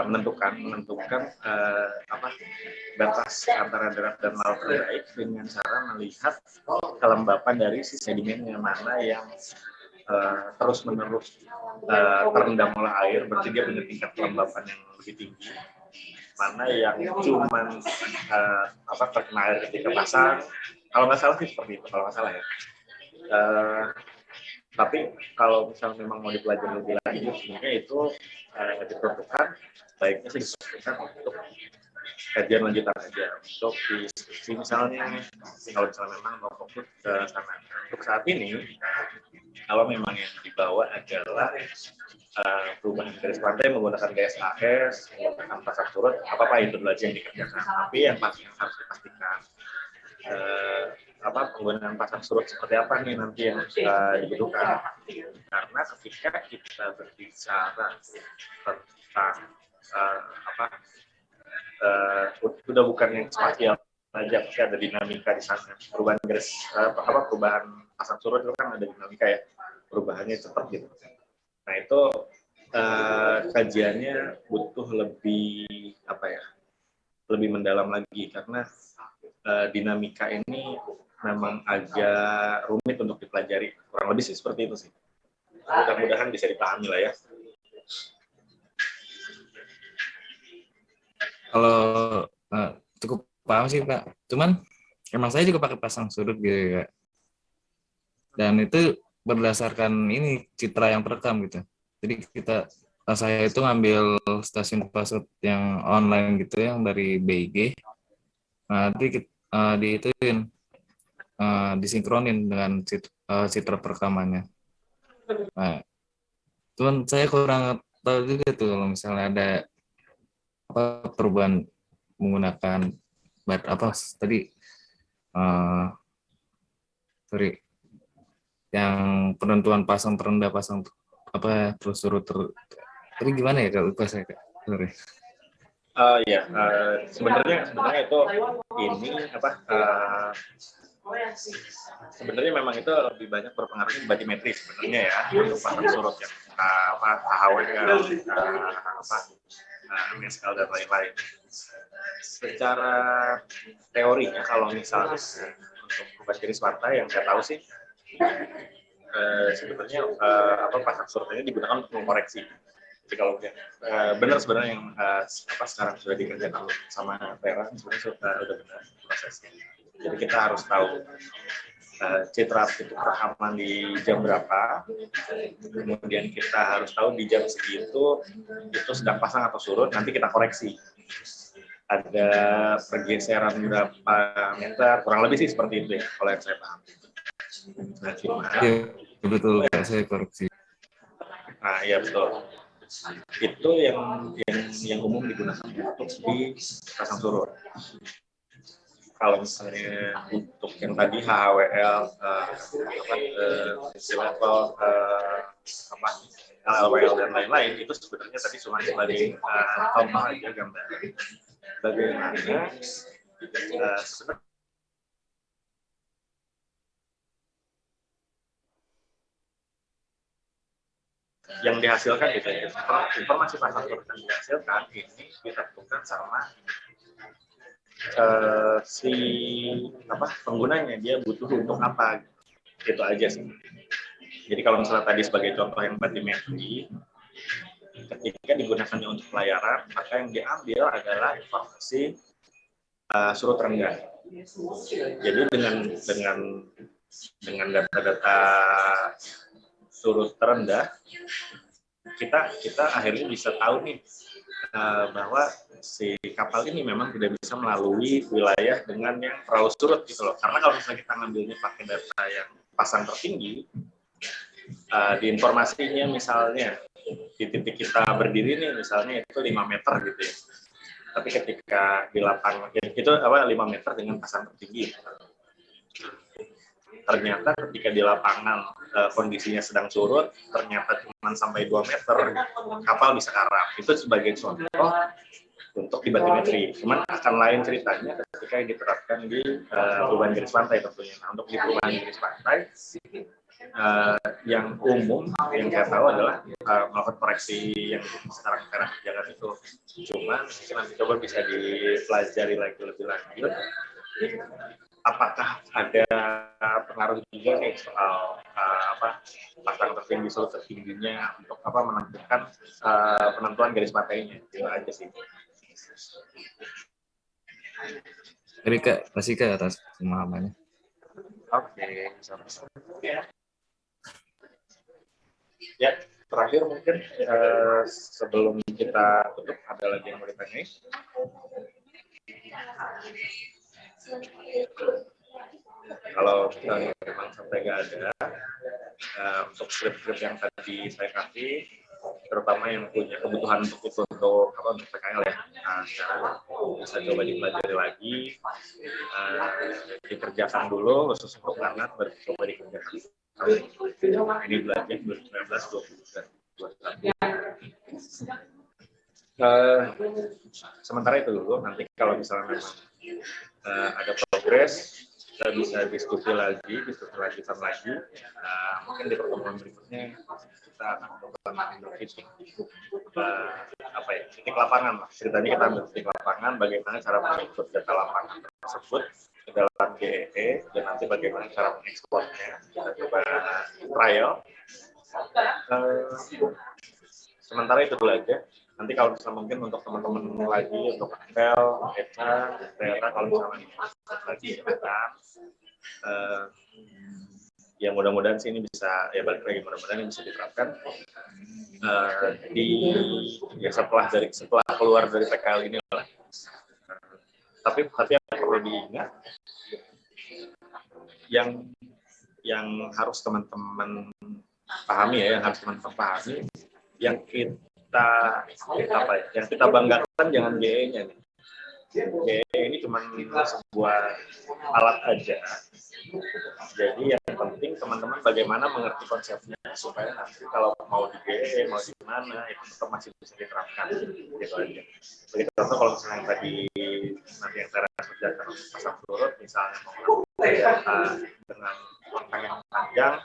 menentukan batas antara darat dan laut terbaik dengan cara melihat kelembapan dari si sedimennya, mana yang terus-menerus terendam oleh air, berarti dia punya tingkat kelembapan yang lebih tinggi. Mana yang cuman terkena air ketika pasang, Kalau nggak salah sih seperti itu, kalau nggak salah ya. Tapi kalau misalnya memang mau dipelajari lebih lanjut, sebenarnya itu diperlukan, baiknya sih diperlukan untuk kajian lanjutan aja, untuk di skripsi misalnya, kalau misalnya memang mau fokus ke sana. Untuk saat ini, kalau memang yang dibawa adalah perubahan garis pantai menggunakan GSAS, menggunakan pasang surut, apa-apa itu dulu aja yang dikerjakan. Tapi yang pasti yang harus dipastikan, penggunaan pasang surut seperti apa nih nanti yang dibutuhkan, karena ketika kita berbicara tentang udah bukan yang spasial aja, pasti ada dinamika di sana. Perubahan garis perubahan pasang surut itu kan ada dinamika ya, perubahannya seperti itu. Nah itu kajiannya butuh lebih lebih mendalam lagi, karena dinamika ini memang agak rumit untuk dipelajari. Kurang lebih sih seperti itu sih. Mudah-mudahan bisa dipahami lah ya. Kalau cukup paham sih Pak. Cuman emang saya juga pakai pasang surut gitu ya. Dan itu berdasarkan ini citra yang terekam gitu. Jadi saya itu ngambil stasiun pasang yang online gitu yang dari BIG. Nanti diituin disinkronin dengan citra perekamannya. Nah, cuman saya kurang tahu juga tuh kalau misalnya ada perubahan menggunakan tadi yang penentuan pasang terendah pasang terus surut tadi gimana ya kalau lupa saya sorry. Sebenarnya itu ini sebenarnya memang itu lebih banyak berpengaruh batimetri sebenarnya ya, untuk pasang surut yang HWL, MSL dan lain-lain. Secara teorinya kalau misalnya untuk perubahan garis pantai yang saya tahu sih sebenarnya pasang surut ini digunakan untuk mengoreksi. Jadi kalau benar sebenarnya yang sekarang sudah dikerjakan sama Vera sebenarnya sudah benar prosesnya. Jadi kita harus tahu citra titik rekaman di jam berapa, kemudian kita harus tahu di jam segitu itu sedang pasang atau surut, nanti kita koreksi. Ada pergeseran berapa meter, kurang lebih sih seperti itu ya, kalau yang saya paham. Nah, ya, betul saya koreksi. Nah, iya betul. Itu yang umum digunakan untuk di pasang surut. Kalau misalnya untuk yang tadi HWL, level, LWL dan lain-lain, itu sebenarnya tadi cuma sebagai contoh aja gambar. Bagaimana sebenarnya yang dihasilkan gitu ya, informasi pasang surut yang dihasilkan ini ditentukan sama penggunanya, dia butuh untuk apa gitu aja sih. Jadi kalau misalnya tadi sebagai contoh yang batimetri, ketika digunakannya untuk pelayaran, maka yang diambil adalah informasi surut rendah. Jadi dengan data-data surut terendah, kita akhirnya bisa tahu nih bahwa si kapal ini memang tidak bisa melalui wilayah dengan yang terlalu surut gitu loh. Karena kalau misalnya kita ngambilnya pakai data yang pasang tertinggi, di informasinya misalnya di titik kita berdiri nih misalnya itu 5 meter gitu ya. Tapi ketika di lapangan itu 5 meter dengan pasang tertinggi. Ternyata ketika di lapangan kondisinya sedang surut, ternyata cuma sampai 2 meter, kapal bisa karam. Itu sebagai contoh untuk di batimetri. Cuman akan lain ceritanya ketika diterapkan di perubahan garis pantai tentunya. Nah, untuk di perubahan garis pantai, yang umum yang saya tahu adalah melakukan koreksi yang sekarang kita kerjakan itu. Cuman nanti coba bisa dipelajari lagi lebih lanjut. Apakah ada pengaruh juga nih soal pasang tertinggi surut tertingginya untuk menentukan penentuan garis pantainya? Itu aja sih. Terima kasih Kak atas pemahamannya. Oke, sama-sama. Ya, terakhir mungkin sebelum kita tutup, ada lagi yang mau ditanyain? Kalau memang sampai nggak ada, untuk script-script yang tadi saya kasih, terutama yang punya kebutuhan untuk PKL ya, bisa coba dipelajari lagi, dikerjakan dulu, khusus untuk anak baru coba dikerjakan. Ini belajar 2019-2021. Sementara itu dulu, nanti kalau misalnya memang ada progres, kita bisa diskusi lagi. Mungkin di pertemuan berikutnya kita akan mengambil titik lapangan lah. Ceritanya kita ambil titik lapangan, bagaimana cara mengikut data lapangan tersebut ke dalam GEE, dan nanti bagaimana cara mengekspornya. Kita coba trial. Sementara itu dulu aja. Nanti kalau misalnya mungkin untuk teman-teman lagi, untuk Apel, Eta, kalau misalnya lagi ya mudah-mudahan sih ini bisa, ya balik lagi, mudah-mudahan ini bisa diterapkan setelah keluar dari PKL ini lah. Tapi yang perlu diingat, yang harus teman-teman pahami ya, yang kita banggakan jangan GE-nya nih. GE ini cuma sebuah alat aja. Jadi yang penting teman-teman bagaimana mengerti konsepnya supaya nanti kalau mau di GE, mau di mana, itu tetap masih bisa diterapkan. Gitu aja. Begitu contoh kalau misalnya tadi nanti yang saya kerjakan pasang surut, misalnya dengan rentang yang panjang,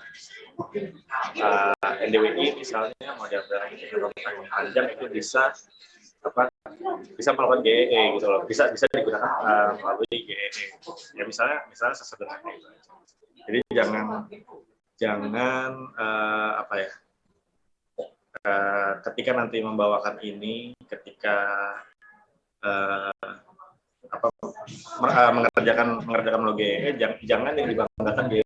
NDWI misalnya mau diambil lagi dengan rentang yang panjang, itu bisa melakukan GEE gitu loh, bisa digunakan melalui GEE. Ya misalnya sesederhana itu. Jadi jangan ketika nanti membawakan ini, ketika mengerjakan GEE, jangan yang dibanggakan GEE